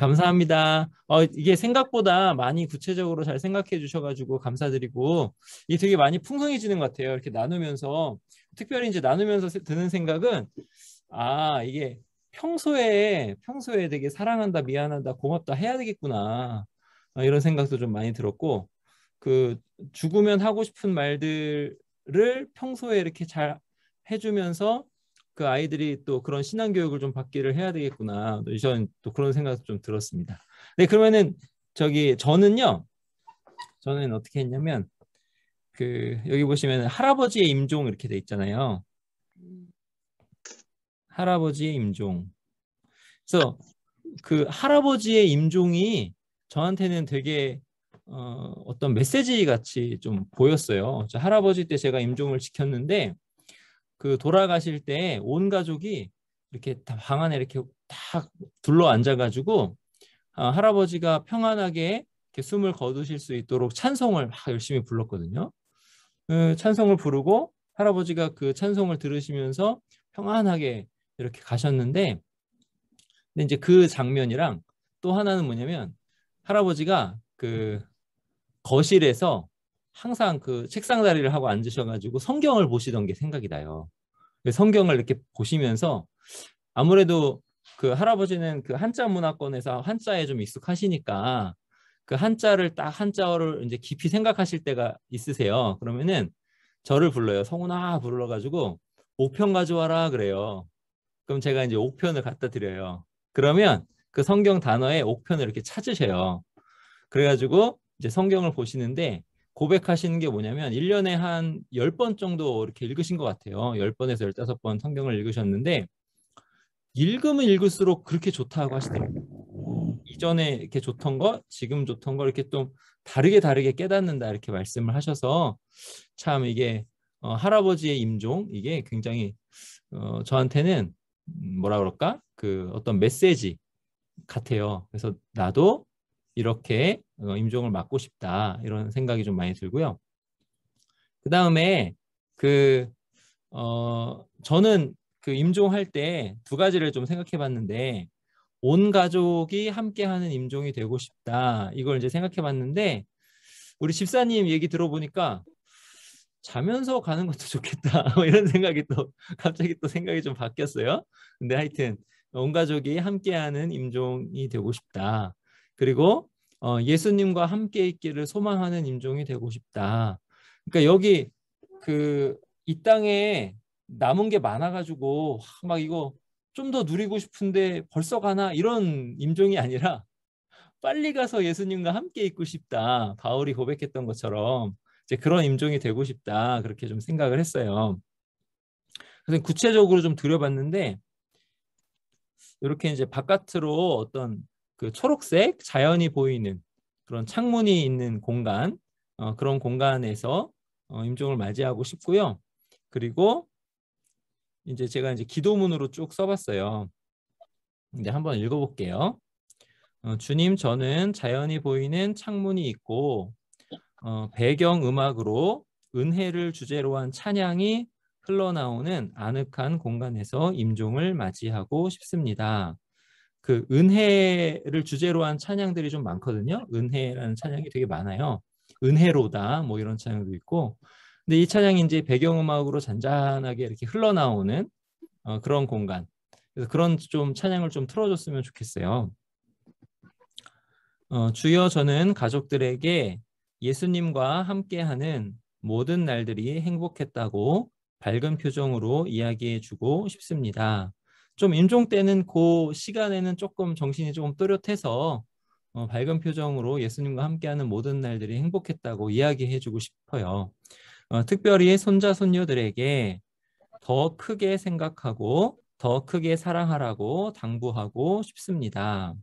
감사합니다. 이게 생각보다 많이 구체적으로 잘 생각해 주셔가지고 감사드리고, 이게 되게 많이 풍성해지는 것 같아요. 이렇게 나누면서, 특별히 이제 나누면서 드는 생각은, 이게 평소에 되게 사랑한다, 미안하다, 고맙다 해야 되겠구나. 이런 생각도 좀 많이 들었고, 그 죽으면 하고 싶은 말들을 평소에 이렇게 잘 해주면서 그 아이들이 또 그런 신앙 교육을 좀 받기를 해야 되겠구나. 저는 또 그런 생각도 좀 들었습니다. 네, 그러면은 저는 어떻게 했냐면 여기 보시면 할아버지의 임종 이렇게 돼 있잖아요. 할아버지의 임종. 그래서 그 할아버지의 임종이 저한테는 되게 어떤 메시지 같이 좀 보였어요. 저 할아버지 때 제가 임종을 지켰는데 그 돌아가실 때 온 가족이 이렇게 다 방 안에 이렇게 딱 둘러 앉아가지고 할아버지가 평안하게 이렇게 숨을 거두실 수 있도록 찬송을 막 열심히 불렀거든요. 그 찬송을 부르고 할아버지가 그 찬송을 들으시면서 평안하게 이렇게 가셨는데, 근데 이제 그 장면이랑 또 하나는 뭐냐면 할아버지가 그 거실에서 항상 그 책상 자리를 하고 앉으셔가지고 성경을 보시던 게 생각이 나요. 성경을 이렇게 보시면서 아무래도 그 할아버지는 그 한자 문화권에서 한자에 좀 익숙하시니까 그 한자를 딱 한자어를 이제 깊이 생각하실 때가 있으세요. 그러면은 저를 불러요. 성훈아 불러가지고 옥편 가져와라 그래요. 그럼 제가 이제 옥편을 갖다 드려요. 그러면 그 성경 단어에 옥편을 이렇게 찾으셔요. 그래가지고 이제 성경을 보시는데 고백하시는 게 뭐냐면 1년에 한 10번 정도 이렇게 읽으신 것 같아요. 10번에서 15번 성경을 읽으셨는데 읽으면 읽을수록 그렇게 좋다고 하시더라고요. 이전에 이렇게 좋던 거, 지금 좋던 거 이렇게 좀 다르게 깨닫는다 이렇게 말씀을 하셔서 참 이게 할아버지의 임종 이게 굉장히 저한테는 뭐라 그럴까? 그 어떤 메시지 같아요. 그래서 나도 이렇게 임종을 맡고 싶다 이런 생각이 좀 많이 들고요. 그 다음에 저는 그 임종할 때 두 가지를 좀 생각해 봤는데 온 가족이 함께하는 임종이 되고 싶다. 이걸 이제 생각해 봤는데 우리 집사님 얘기 들어보니까 자면서 가는 것도 좋겠다. 이런 생각이 또 갑자기 또 생각이 좀 바뀌었어요. 근데 하여튼 온 가족이 함께하는 임종이 되고 싶다. 그리고 예수님과 함께 있기를 소망하는 임종이 되고 싶다. 그러니까 여기 이 땅에 남은 게 많아가지고 막 이거 좀 더 누리고 싶은데 벌써 가나 이런 임종이 아니라 빨리 가서 예수님과 함께 있고 싶다. 바울이 고백했던 것처럼 이제 그런 임종이 되고 싶다. 그렇게 좀 생각을 했어요. 그래서 구체적으로 좀 들여봤는데 이렇게 이제 바깥으로 어떤 그 초록색 자연이 보이는 그런 창문이 있는 공간, 그런 공간에서 임종을 맞이하고 싶고요. 그리고 이제 제가 이제 기도문으로 쭉 써봤어요. 이제 한번 읽어볼게요. 주님, 저는 자연이 보이는 창문이 있고 배경 음악으로 은혜를 주제로 한 찬양이 흘러나오는 아늑한 공간에서 임종을 맞이하고 싶습니다. 그 은혜를 주제로 한 찬양들이 좀 많거든요. 은혜라는 찬양이 되게 많아요. 은혜로다 뭐 이런 찬양도 있고. 근데 이 찬양이 이제 배경음악으로 잔잔하게 이렇게 흘러나오는 그런 공간. 그래서 그런 좀 찬양을 좀 틀어줬으면 좋겠어요. 주여 저는 가족들에게 예수님과 함께하는 모든 날들이 행복했다고 밝은 표정으로 이야기해주고 싶습니다. 좀 임종 때는 그 시간에는 조금 정신이 조금 또렷해서 밝은 표정으로 예수님과 함께하는 모든 날들이 행복했다고 이야기해주고 싶어요. 특별히 손자 손녀들에게 더 크게 생각하고 더 크게 사랑하라고 당부하고 싶습니다.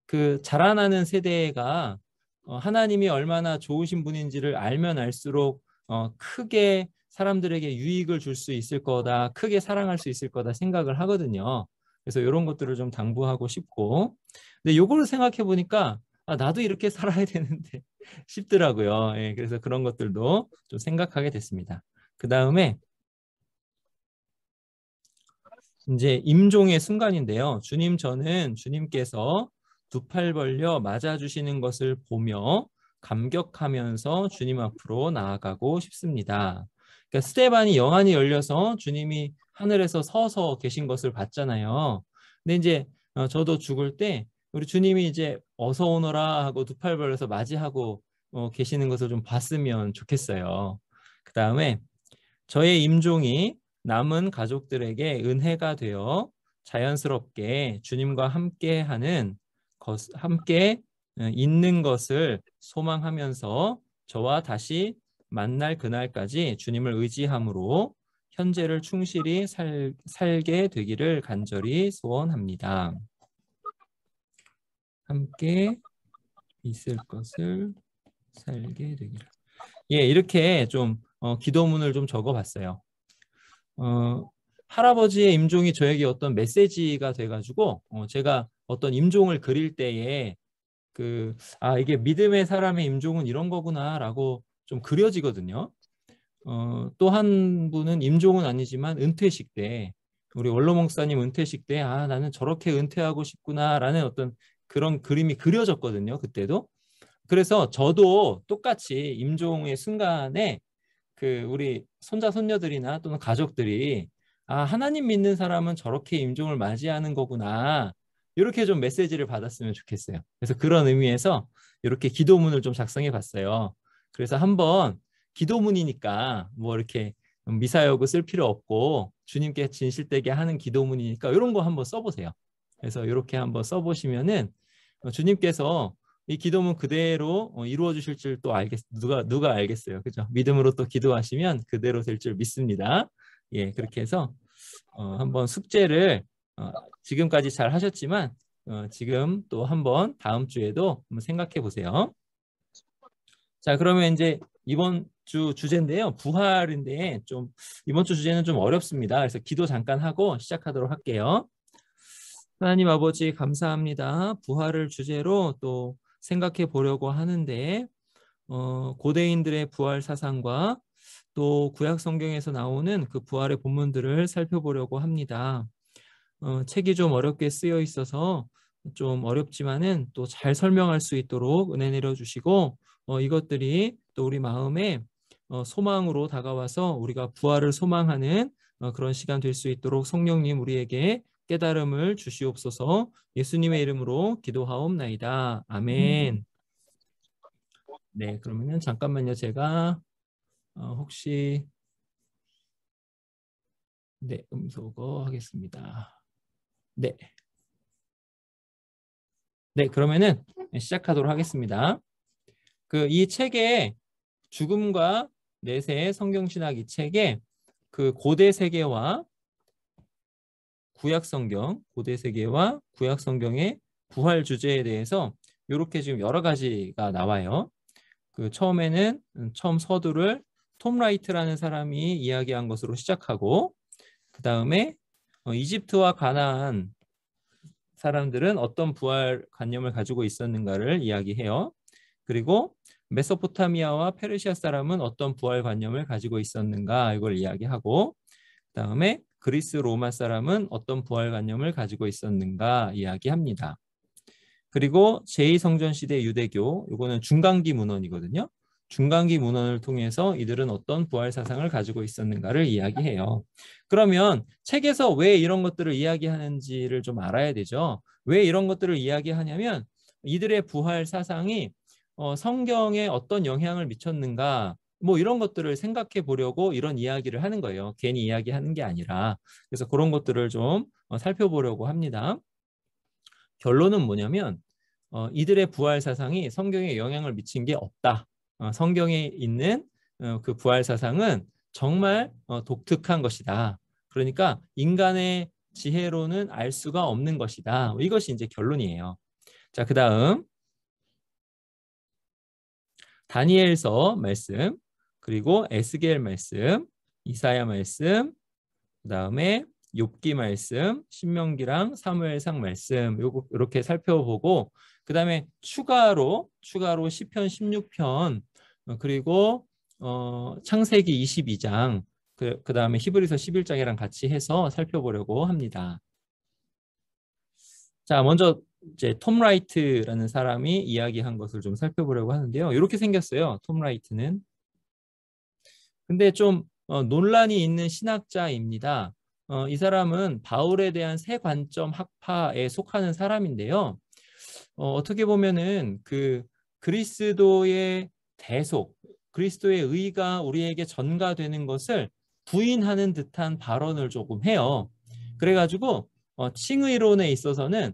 그 자라나는 세대가 하나님이 얼마나 좋으신 분인지를 알면 알수록 크게 사람들에게 유익을 줄 수 있을 거다, 크게 사랑할 수 있을 거다 생각을 하거든요. 그래서 이런 것들을 좀 당부하고 싶고, 근데 요거를 생각해 보니까 나도 이렇게 살아야 되는데 싶더라고요. 예, 그래서 그런 것들도 좀 생각하게 됐습니다. 그 다음에 이제 임종의 순간인데요. 주님, 저는 주님께서 두 팔 벌려 맞아주시는 것을 보며 감격하면서 주님 앞으로 나아가고 싶습니다. 그러니까 스테반이 영안이 열려서 주님이 하늘에서 서서 계신 것을 봤잖아요. 근데 이제 저도 죽을 때 우리 주님이 이제 어서 오너라 하고 두 팔 벌려서 맞이하고 계시는 것을 좀 봤으면 좋겠어요. 그 다음에 저의 임종이 남은 가족들에게 은혜가 되어 자연스럽게 주님과 함께하는 함께 있는 것을 소망하면서 저와 다시 만날 그날까지 주님을 의지함으로 현재를 충실히 살게 되기를 간절히 소원합니다. 함께 있을 것을 살게 되기를. 예, 이렇게 좀 기도문을 좀 적어봤어요. 할아버지의 임종이 저에게 어떤 메시지가 돼가지고 제가 어떤 임종을 그릴 때에 이게 믿음의 사람의 임종은 이런 거구나라고 좀 그려지거든요. 또 한 분은 임종은 아니지만 은퇴식 때 우리 원로 목사님 은퇴식 때 나는 저렇게 은퇴하고 싶구나라는 어떤 그런 그림이 그려졌거든요. 그때도. 그래서 저도 똑같이 임종의 순간에 우리 손자 손녀들이나 또는 가족들이 하나님 믿는 사람은 저렇게 임종을 맞이하는 거구나, 이렇게 좀 메시지를 받았으면 좋겠어요. 그래서 그런 의미에서 이렇게 기도문을 좀 작성해 봤어요. 그래서 한번 기도문이니까 뭐 이렇게 미사여구 쓸 필요 없고 주님께 진실되게 하는 기도문이니까 이런 거 한번 써보세요. 그래서 이렇게 한번 써보시면은 주님께서 이 기도문 그대로 이루어 주실 줄 또 누가 알겠어요. 그죠? 믿음으로 또 기도하시면 그대로 될 줄 믿습니다. 예, 그렇게 해서 한번 숙제를 지금까지 잘 하셨지만 지금 또 한번 다음 주에도 한번 생각해 보세요. 자, 그러면 이제 이번 주 주제인데요. 부활인데 좀 이번 주 주제는 좀 어렵습니다. 그래서 기도 잠깐 하고 시작하도록 할게요. 하나님 아버지 감사합니다. 부활을 주제로 또 생각해 보려고 하는데 고대인들의 부활 사상과 또 구약 성경에서 나오는 그 부활의 본문들을 살펴보려고 합니다. 책이 좀 어렵게 쓰여 있어서 좀 어렵지만은 또 잘 설명할 수 있도록 은혜 내려주시고 이것들이 또 우리 마음에 소망으로 다가와서 우리가 부활을 소망하는 그런 시간 될 수 있도록 성령님 우리에게 깨달음을 주시옵소서. 예수님의 이름으로 기도하옵나이다. 아멘. 네, 그러면은 잠깐만요. 제가 혹시 네, 음소거 하겠습니다. 네. 네, 그러면은 시작하도록 하겠습니다. 이 책에 죽음과 내세의 성경신학 이 책에 고대 세계와 구약 성경, 고대 세계와 구약 성경의 부활 주제에 대해서 이렇게 지금 여러 가지가 나와요. 처음에는 처음 서두를 톰 라이트라는 사람이 이야기한 것으로 시작하고 그 다음에 이집트와 가나안 사람들은 어떤 부활 관념을 가지고 있었는가를 이야기해요. 그리고 메소포타미아와 페르시아 사람은 어떤 부활 관념을 가지고 있었는가 이걸 이야기하고 그다음에 그리스 로마 사람은 어떤 부활 관념을 가지고 있었는가 이야기합니다. 그리고 제2성전 시대 유대교, 이거는 중간기 문헌이거든요. 중간기 문헌을 통해서 이들은 어떤 부활 사상을 가지고 있었는가를 이야기해요. 그러면 책에서 왜 이런 것들을 이야기하는지를 좀 알아야 되죠. 왜 이런 것들을 이야기하냐면 이들의 부활 사상이 성경에 어떤 영향을 미쳤는가, 뭐 이런 것들을 생각해 보려고 이런 이야기를 하는 거예요. 괜히 이야기하는 게 아니라. 그래서 그런 것들을 좀 살펴보려고 합니다. 결론은 뭐냐면 이들의 부활 사상이 성경에 영향을 미친 게 없다. 성경에 있는 그 부활 사상은 정말 독특한 것이다. 그러니까 인간의 지혜로는 알 수가 없는 것이다. 이것이 이제 결론이에요. 자, 그다음 다니엘서 말씀, 그리고 에스겔 말씀, 이사야 말씀, 그다음에 욥기 말씀, 신명기랑 사무엘상 말씀 요거 이렇게 살펴보고 그다음에 추가로 시편 16편 그리고 창세기 22장 그 다음에 히브리서 11장이랑 같이 해서 살펴보려고 합니다. 자, 먼저 이제 톰 라이트라는 사람이 이야기한 것을 좀 살펴보려고 하는데요. 이렇게 생겼어요. 톰 라이트는. 근데 좀 논란이 있는 신학자입니다. 이 사람은 바울에 대한 새 관점 학파에 속하는 사람인데요. 어떻게 보면은 그 그리스도의 대속, 그리스도의 의가 우리에게 전가되는 것을 부인하는 듯한 발언을 조금 해요. 그래가지고 칭의론에 있어서는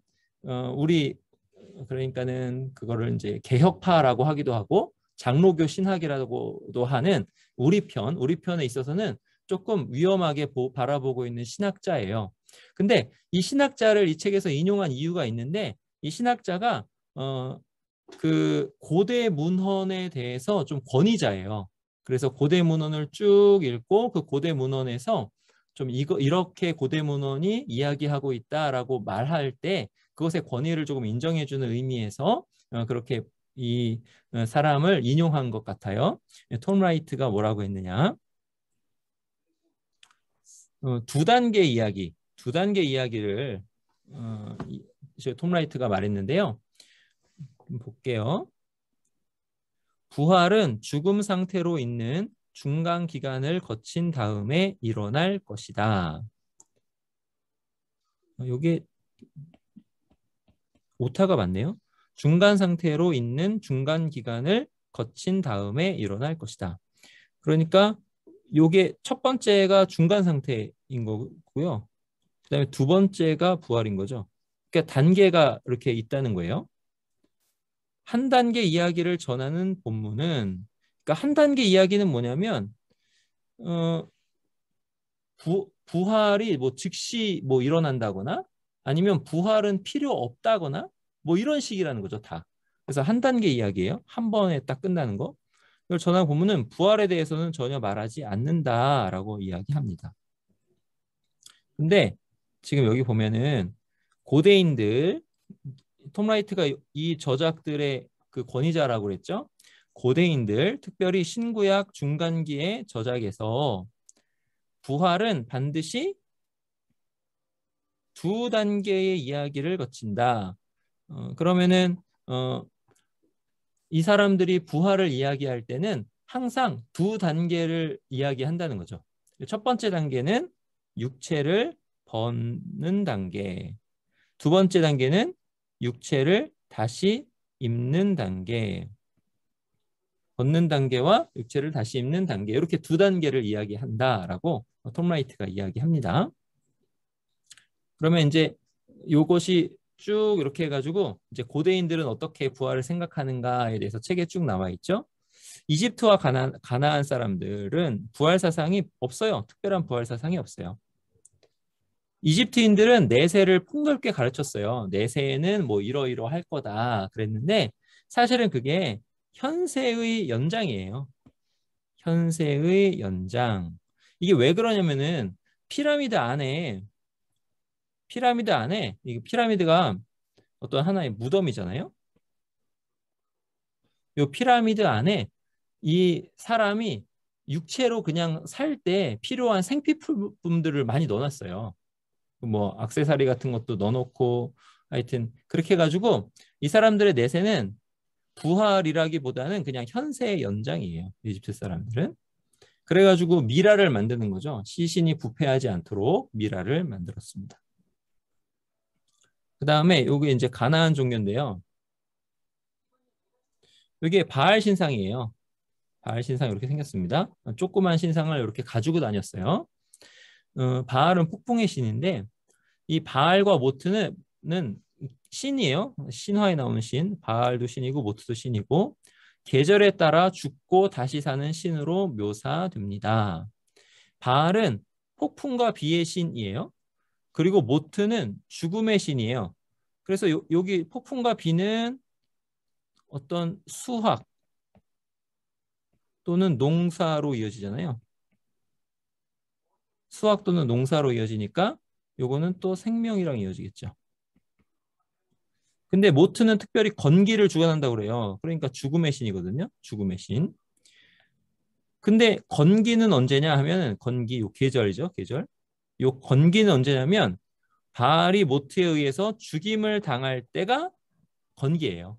우리 그러니까는 그거를 이제 개혁파라고 하기도 하고 장로교 신학이라고도 하는 우리 편에 있어서는 조금 위험하게 바라보고 있는 신학자예요. 근데 이 신학자를 이 책에서 인용한 이유가 있는데 이 신학자가 그 고대 문헌에 대해서 좀 권위자예요. 그래서 고대 문헌을 쭉 읽고 그 고대 문헌에서 좀 이렇게 고대 문헌이 이야기하고 있다라고 말할 때 그것의 권위를 조금 인정해주는 의미에서 그렇게 이 사람을 인용한 것 같아요. 톰 라이트가 뭐라고 했느냐? 두 단계 이야기, 두 단계 이야기를 톰 라이트가 말했는데요. 볼게요. 부활은 죽음 상태로 있는 중간 기간을 거친 다음에 일어날 것이다. 이게 오타가 맞네요. 중간 상태로 있는 중간 기간을 거친 다음에 일어날 것이다. 그러니까 요게 첫 번째가 중간 상태인 거고요. 그다음에 두 번째가 부활인 거죠. 그러니까 단계가 이렇게 있다는 거예요. 한 단계 이야기를 전하는 본문은 그러니까 한 단계 이야기는 뭐냐면 부활이 뭐 즉시 뭐 일어난다거나 아니면 부활은 필요 없다거나 뭐 이런 식이라는 거죠, 다. 그래서 한 단계 이야기예요. 한 번에 딱 끝나는 거. 이걸 전하는 본문은 부활에 대해서는 전혀 말하지 않는다라고 이야기합니다. 근데 지금 여기 보면은 고대인들 톰 라이트가 이 저작들의 그 권위자라고 그랬죠. 고대인들 특별히 신구약 중간기의 저작에서 부활은 반드시 두 단계의 이야기를 거친다. 그러면은 이 사람들이 부활을 이야기할 때는 항상 두 단계를 이야기한다는 거죠. 첫 번째 단계는 육체를 벗는 단계. 두 번째 단계는 육체를 다시 입는 단계. 벗는 단계와 육체를 다시 입는 단계. 이렇게 두 단계를 이야기한다라고 톰 라이트가 이야기합니다. 그러면 이제 요것이 쭉 이렇게 해가지고 이제 고대인들은 어떻게 부활을 생각하는가에 대해서 책에 쭉 나와 있죠. 이집트와 가나안 사람들은 부활 사상이 없어요. 특별한 부활 사상이 없어요. 이집트인들은 내세를 폭넓게 가르쳤어요. 내세는 뭐 이러이러할 거다 그랬는데 사실은 그게 현세의 연장이에요. 현세의 연장. 이게 왜 그러냐면은 피라미드 안에 이 피라미드가 어떤 하나의 무덤이잖아요. 이 피라미드 안에 이 사람이 육체로 그냥 살 때 필요한 생필품들을 많이 넣어놨어요. 뭐 액세서리 같은 것도 넣어놓고 하여튼 그렇게 해가지고 이 사람들의 내세는 부활이라기보다는 그냥 현세의 연장이에요. 이집트 사람들은. 그래가지고 미라를 만드는 거죠. 시신이 부패하지 않도록 미라를 만들었습니다. 그 다음에 여기 이제 가나안 종교인데요. 이게 바알 신상이에요. 바알 신상 이렇게 생겼습니다. 조그만 신상을 이렇게 가지고 다녔어요. 바알은 폭풍의 신인데 이 바알과 모트는 신이에요. 신화에 나오는 신. 바알도 신이고 모트도 신이고 계절에 따라 죽고 다시 사는 신으로 묘사됩니다. 바알은 폭풍과 비의 신이에요. 그리고 모트는 죽음의 신이에요. 그래서 여기 폭풍과 비는 어떤 수확 또는 농사로 이어지잖아요. 수확 또는 농사로 이어지니까 요거는 또 생명이랑 이어지겠죠. 근데 모트는 특별히 건기를 주관한다고 그래요. 그러니까 죽음의 신이거든요. 죽음의 신. 근데 건기는 언제냐 하면 건기 요 계절이죠. 계절. 요 건기는 언제냐면 바알이 모트에 의해서 죽임을 당할 때가 건기예요.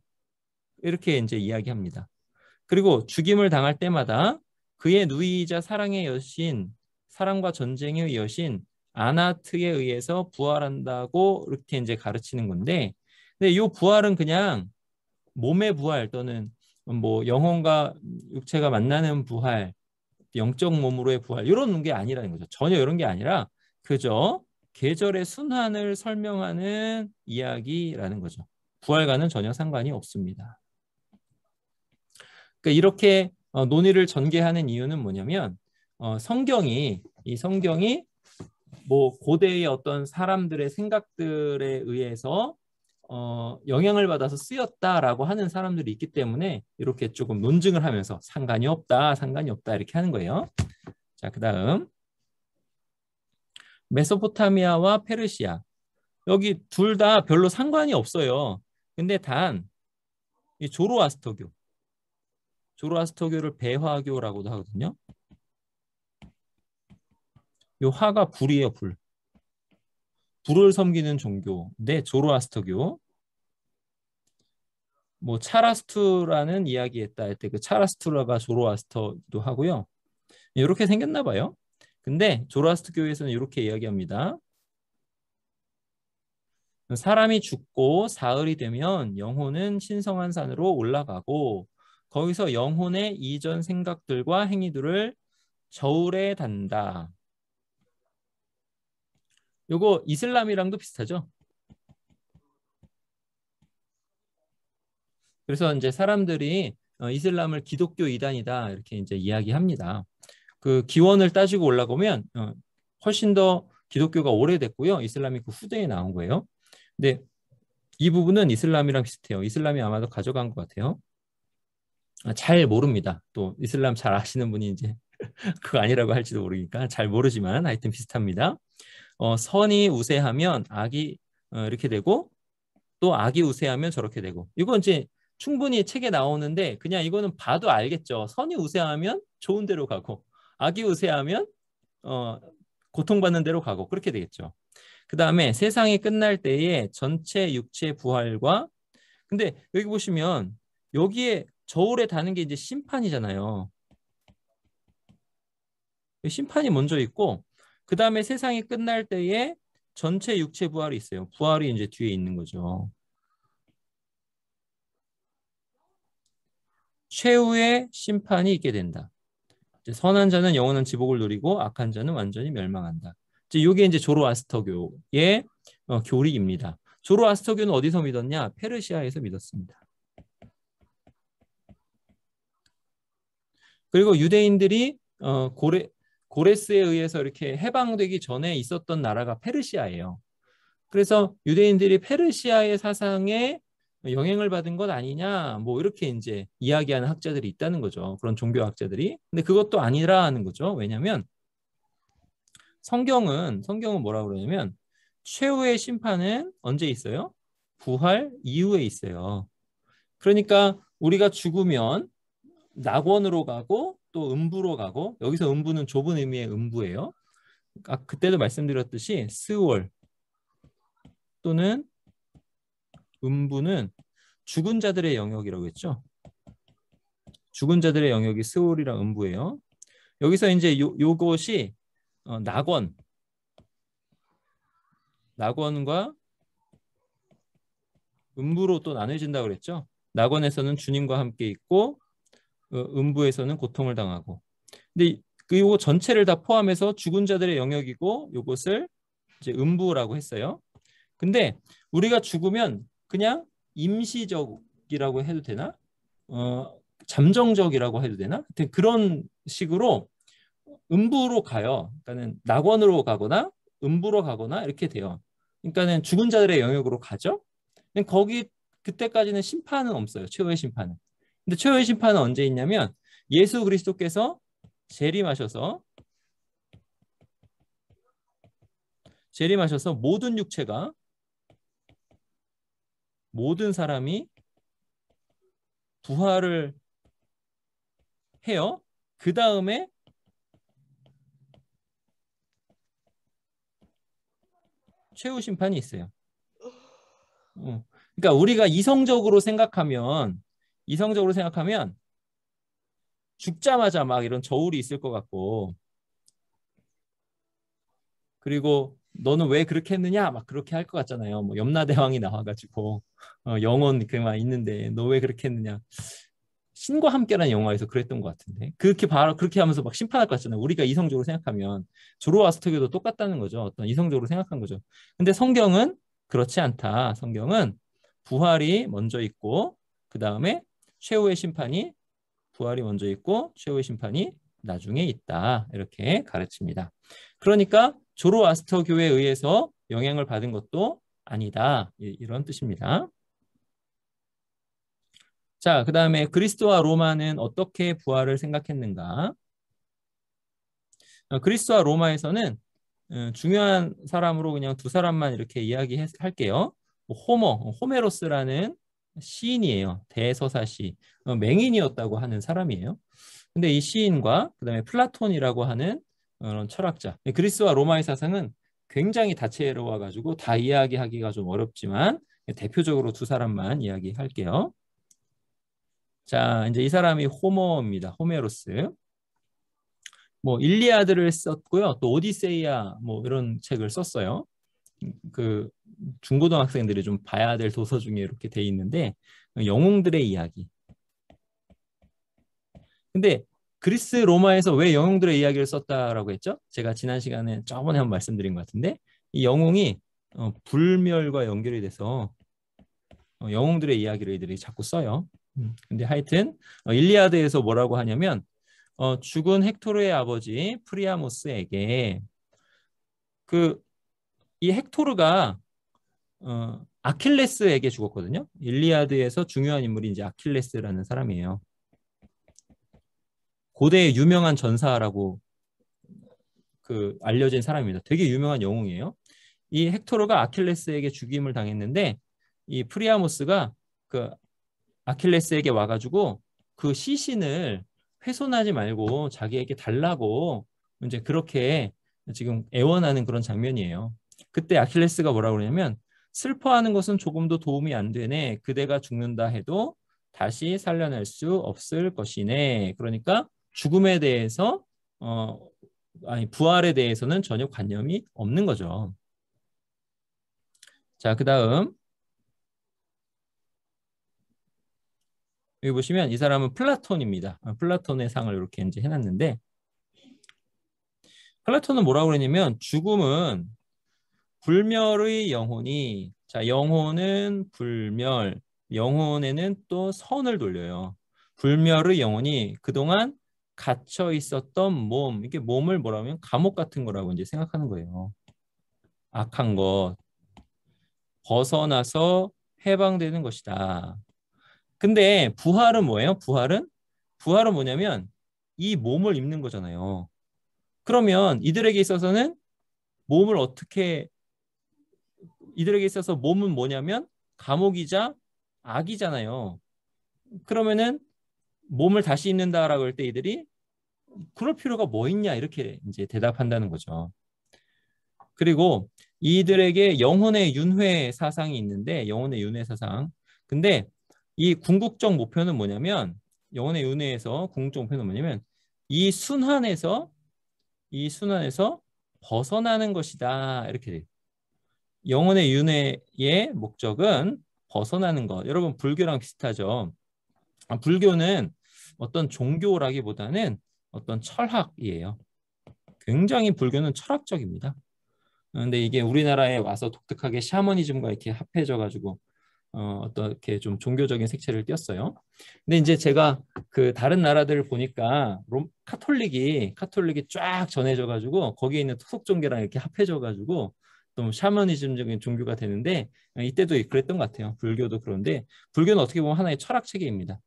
이렇게 이제 이야기합니다. 그리고 죽임을 당할 때마다 그의 누이이자 사랑의 여신, 사랑과 전쟁의 여신 아나트에 의해서 부활한다고 이렇게 이제 가르치는 건데, 근데 이 부활은 그냥 몸의 부활 또는 뭐 영혼과 육체가 만나는 부활, 영적 몸으로의 부활 이런 게 아니라는 거죠. 전혀 이런 게 아니라 그저 계절의 순환을 설명하는 이야기라는 거죠. 부활과는 전혀 상관이 없습니다. 그러니까 이렇게 논의를 전개하는 이유는 뭐냐면 이 성경이 뭐 고대의 어떤 사람들의 생각들에 의해서 영향을 받아서 쓰였다라고 하는 사람들이 있기 때문에 이렇게 조금 논증을 하면서 상관이 없다, 상관이 없다 이렇게 하는 거예요. 자, 그다음 메소포타미아와 페르시아 여기 둘 다 별로 상관이 없어요. 근데 단 이 조로아스터교를 배화교라고도 하거든요. 요 화가 불이에요, 불. 불을 섬기는 종교. 네, 조로아스터교. 뭐 차라스투라는 이야기했다 할 때 그 차라스투라가 조로아스터도 하고요. 이렇게 생겼나 봐요. 근데 조로아스터교에서는 이렇게 이야기합니다. 사람이 죽고 사흘이 되면 영혼은 신성한 산으로 올라가고 거기서 영혼의 이전 생각들과 행위들을 저울에 단다. 요거 이슬람이랑도 비슷하죠. 그래서 이제 사람들이 이슬람을 기독교 이단이다 이렇게 이제 이야기합니다. 그 기원을 따지고 올라가면 훨씬 더 기독교가 오래됐고요. 이슬람이 그 후대에 나온 거예요. 근데 이 부분은 이슬람이랑 비슷해요. 이슬람이 아마도 가져간 것 같아요. 잘 모릅니다. 또 이슬람 잘 아시는 분이 이제 그거 아니라고 할지도 모르니까 잘 모르지만 하여튼 비슷합니다. 선이 우세하면 악이 이렇게 되고 또 악이 우세하면 저렇게 되고 이건 이제 충분히 책에 나오는데 그냥 이거는 봐도 알겠죠. 선이 우세하면 좋은 데로 가고 악이 우세하면 어, 고통받는 데로 가고 그렇게 되겠죠. 그 다음에 세상이 끝날 때에 전체 육체 부활과 근데 여기 보시면 여기에 저울에 다는 게 이제 심판이잖아요. 심판이 먼저 있고 그 다음에 세상이 끝날 때에 전체 육체 부활이 있어요. 부활이 이제 뒤에 있는 거죠. 최후의 심판이 있게 된다. 이제 선한 자는 영원한 지복을 누리고 악한 자는 완전히 멸망한다. 이게 이제 조로아스터교의 교리입니다. 조로아스터교는 어디서 믿었냐? 페르시아에서 믿었습니다. 그리고 유대인들이 고레스에 의해서 이렇게 해방되기 전에 있었던 나라가 페르시아예요. 그래서 유대인들이 페르시아의 사상에 영향을 받은 것 아니냐, 뭐 이렇게 이제 이야기하는 학자들이 있다는 거죠. 그런 종교학자들이. 근데 그것도 아니라는 거죠. 왜냐하면 성경은 뭐라고 그러냐면 최후의 심판은 언제 있어요? 부활 이후에 있어요. 그러니까 우리가 죽으면 낙원으로 가고 또 음부로 가고 여기서 음부는 좁은 의미의 음부예요. 그때도 말씀드렸듯이 스월 또는 음부는 죽은 자들의 영역이라고 했죠. 죽은 자들의 영역이 스월이랑 음부예요. 여기서 이제 요것이 낙원과 음부로 또 나눠진다고 그랬죠. 낙원에서는 주님과 함께 있고 음부에서는 고통을 당하고. 근데 요거 전체를 다 포함해서 죽은 자들의 영역이고 요것을 이제 음부라고 했어요. 근데 우리가 죽으면 그냥 임시적이라고 해도 되나? 잠정적이라고 해도 되나? 하여튼 그런 식으로 음부로 가요. 그러니까는 낙원으로 가거나 음부로 가거나 이렇게 돼요. 그러니까는 죽은 자들의 영역으로 가죠. 근데 거기 그때까지는 심판은 없어요. 최후의 심판은. 근데 최후의 심판은 언제 있냐면 예수 그리스도께서 재림하셔서 모든 사람이 부활을 해요. 그 다음에 최후 심판이 있어요. 그러니까 우리가 이성적으로 생각하면 죽자마자 막 이런 저울이 있을 것 같고, 그리고 너는 왜 그렇게 했느냐 막 그렇게 할 것 같잖아요. 뭐 염라대왕이 나와가지고 영혼 그만 있는데 너 왜 그렇게 했느냐. 신과 함께라는 영화에서 그랬던 것 같은데 그렇게 바로 그렇게 하면서 막 심판할 것 같잖아요. 우리가 이성적으로 생각하면 조로아스터교도 똑같다는 거죠. 어떤 이성적으로 생각한 거죠. 근데 성경은 그렇지 않다. 성경은 부활이 먼저 있고 그 다음에 최후의 심판이 부활이 먼저 있고 최후의 심판이 나중에 있다. 이렇게 가르칩니다. 그러니까 조로아스터교에 의해서 영향을 받은 것도 아니다. 이런 뜻입니다. 자, 그 다음에 그리스도와 로마는 어떻게 부활을 생각했는가? 그리스도와 로마에서는 중요한 사람으로 그냥 두 사람만 이렇게 이야기할게요. 호메로스라는 시인이에요. 대서사시. 맹인이었다고 하는 사람이에요. 근데 이 시인과 그다음에 플라톤이라고 하는 철학자. 그리스와 로마의 사상은 굉장히 다채로워 가지고 다 이야기하기가 좀 어렵지만 대표적으로 두 사람만 이야기할게요. 자, 이제 이 사람이 호머입니다. 호메로스. 뭐 일리아드를 썼고요. 또 오디세이아 뭐 이런 책을 썼어요. 그 중고등학생들이 좀 봐야 될 도서 중에 이렇게 돼 있는데 영웅들의 이야기. 근데 그리스 로마에서 왜 영웅들의 이야기를 썼다라고 했죠? 제가 지난 시간에 저번에 한번 말씀드린 것 같은데 이 영웅이 불멸과 연결이 돼서 영웅들의 이야기를 이들이 자꾸 써요. 근데 하여튼 일리아드에서 뭐라고 하냐면 죽은 헥토르의 아버지 프리아모스에게 그 이 헥토르가 아킬레스에게 죽었거든요. 일리아드에서 중요한 인물이 이제 아킬레스라는 사람이에요. 고대의 유명한 전사라고 그 알려진 사람입니다. 되게 유명한 영웅이에요. 이 헥토르가 아킬레스에게 죽임을 당했는데 이 프리아모스가 그 아킬레스에게 와가지고 그 시신을 훼손하지 말고 자기에게 달라고 이제 그렇게 지금 애원하는 그런 장면이에요. 그때 아킬레스가 뭐라고 그러냐면 슬퍼하는 것은 조금도 도움이 안 되네. 그대가 죽는다 해도 다시 살려낼 수 없을 것이네. 그러니까 죽음에 대해서 부활에 대해서는 전혀 관념이 없는 거죠. 자, 그다음 여기 보시면 이 사람은 플라톤입니다. 플라톤의 상을 이렇게 이제 해놨는데 플라톤은 뭐라고 그러냐면 죽음은 불멸의 영혼이 자 영혼은 불멸 영혼에는 또 선을 돌려요. 불멸의 영혼이 그동안 갇혀 있었던 몸 이게 몸을 뭐라고 하면 감옥 같은 거라고 이제 생각하는 거예요. 악한 것 벗어나서 해방되는 것이다. 근데 부활은 뭐예요? 부활은 뭐냐면 이 몸을 입는 거잖아요. 그러면 몸을 어떻게 이들에게 있어서 몸은 뭐냐면 감옥이자 악이잖아요. 그러면은 몸을 다시 입는다라고 할 때 이들이 그럴 필요가 뭐 있냐 이렇게 이제 대답한다는 거죠. 그리고 이들에게 영혼의 윤회 사상이 있는데 영혼의 윤회 사상. 근데 이 궁극적 목표는 뭐냐면 영혼의 윤회에서 궁극적 목표는 뭐냐면 이 순환에서 벗어나는 것이다. 이렇게 돼요. 영혼의 윤회의 목적은 벗어나는 것. 여러분 불교랑 비슷하죠. 불교는 어떤 종교라기보다는 어떤 철학이에요. 굉장히 불교는 철학적입니다. 근데 이게 우리나라에 와서 독특하게 샤머니즘과 이렇게 합해져 가지고 어떻게 좀 종교적인 색채를 띄었어요. 근데 이제 제가 그 다른 나라들을 보니까 카톨릭이 쫙 전해져 가지고 거기에 있는 토속 종교랑 이렇게 합해져 가지고 좀 샤머니즘적인 종교가 되는데 이때도 그랬던 것 같아요. 불교도 그런데 불교는 어떻게 보면 하나의 철학 체계입니다.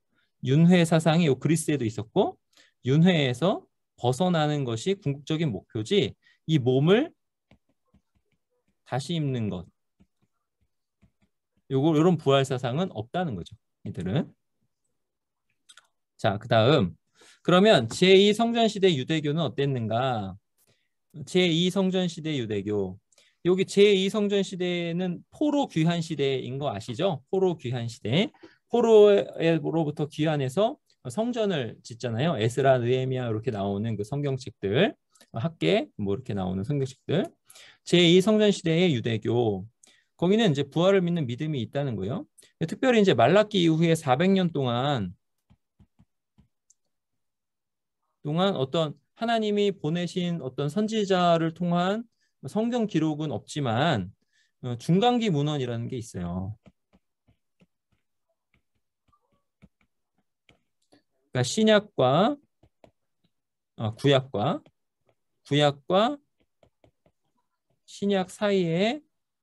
윤회 사상이 그리스에도 있었고 윤회에서 벗어나는 것이 궁극적인 목표지 이 몸을 다시 입는 것 이런 부활 사상은 없다는 거죠. 이들은. 자, 그다음 그러면 제2성전시대 유대교는 어땠는가? 제2성전시대 유대교. 여기 제2성전시대는 포로 귀환 시대인 거 아시죠? 포로 귀환 시대. 포로로부터 귀환해서 성전을 짓잖아요. 에스라, 느헤미야 이렇게 나오는 그 성경책들, 학계 뭐 이렇게 나오는 성경책들. 제2성전시대의 유대교. 거기는 이제 부활을 믿는 믿음이 있다는 거예요. 특별히 이제 말라기 이후에 400년 동안 어떤 하나님이 보내신 어떤 선지자를 통한 성경 기록은 없지만 중간기 문헌이라는 게 있어요. 그러니까 신약과 구약과 신약 사이에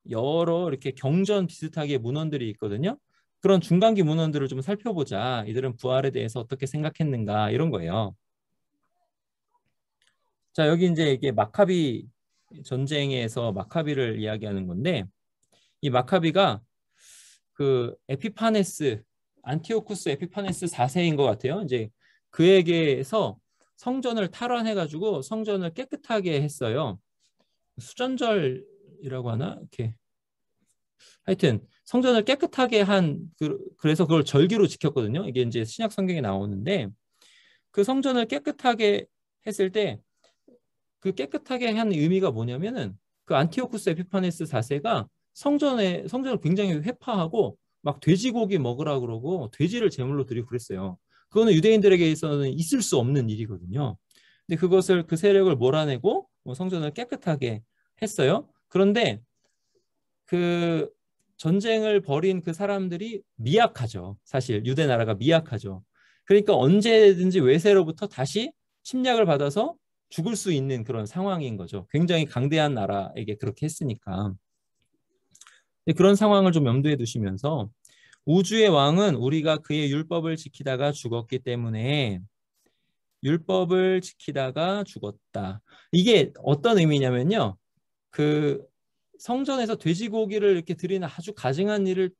여러 이렇게 경전 비슷하게 문헌들이 있거든요. 그런 중간기 문헌들을 좀 살펴보자. 이들은 부활에 대해서 어떻게 생각했는가 이런 거예요. 자, 여기 이제 이게 마카비 전쟁에서 마카비를 이야기하는 건데 이 마카비가 그 에피파네스 안티오쿠스 에피파네스 4세인 것 같아요. 이제 그에게서 성전을 탈환해가지고 성전을 깨끗하게 했어요. 수전절이라고 하나 이렇게 하여튼 성전을 깨끗하게 한 그래서 그걸 절기로 지켰거든요. 이게 이제 신약 성경에 나오는데 그 성전을 깨끗하게 했을 때 그 깨끗하게 한 의미가 뭐냐면은 그 안티오쿠스 에피파네스 4세가 성전을 굉장히 회파하고 막 돼지고기 먹으라 그러고 돼지를 제물로 드리고 그랬어요. 그거는 유대인들에게서는 있을 수 없는 일이거든요. 근데 그것을 그 세력을 몰아내고 성전을 깨끗하게 했어요. 그런데 그 전쟁을 벌인 그 사람들이 미약하죠. 사실 유대 나라가 미약하죠. 그러니까 언제든지 외세로부터 다시 침략을 받아서 죽을 수 있는 그런 상황인 거죠. 굉장히 강대한 나라에게 그렇게 했으니까. 그런 상황을 좀 염두에 두시면서 우주의 왕은 우리가 그의 율법을 지키다가 죽었기 때문에 율법을 지키다가 죽었다. 이게 어떤 의미냐면요. 그 성전에서 돼지고기를 이렇게 드리는 아주 가증한 일을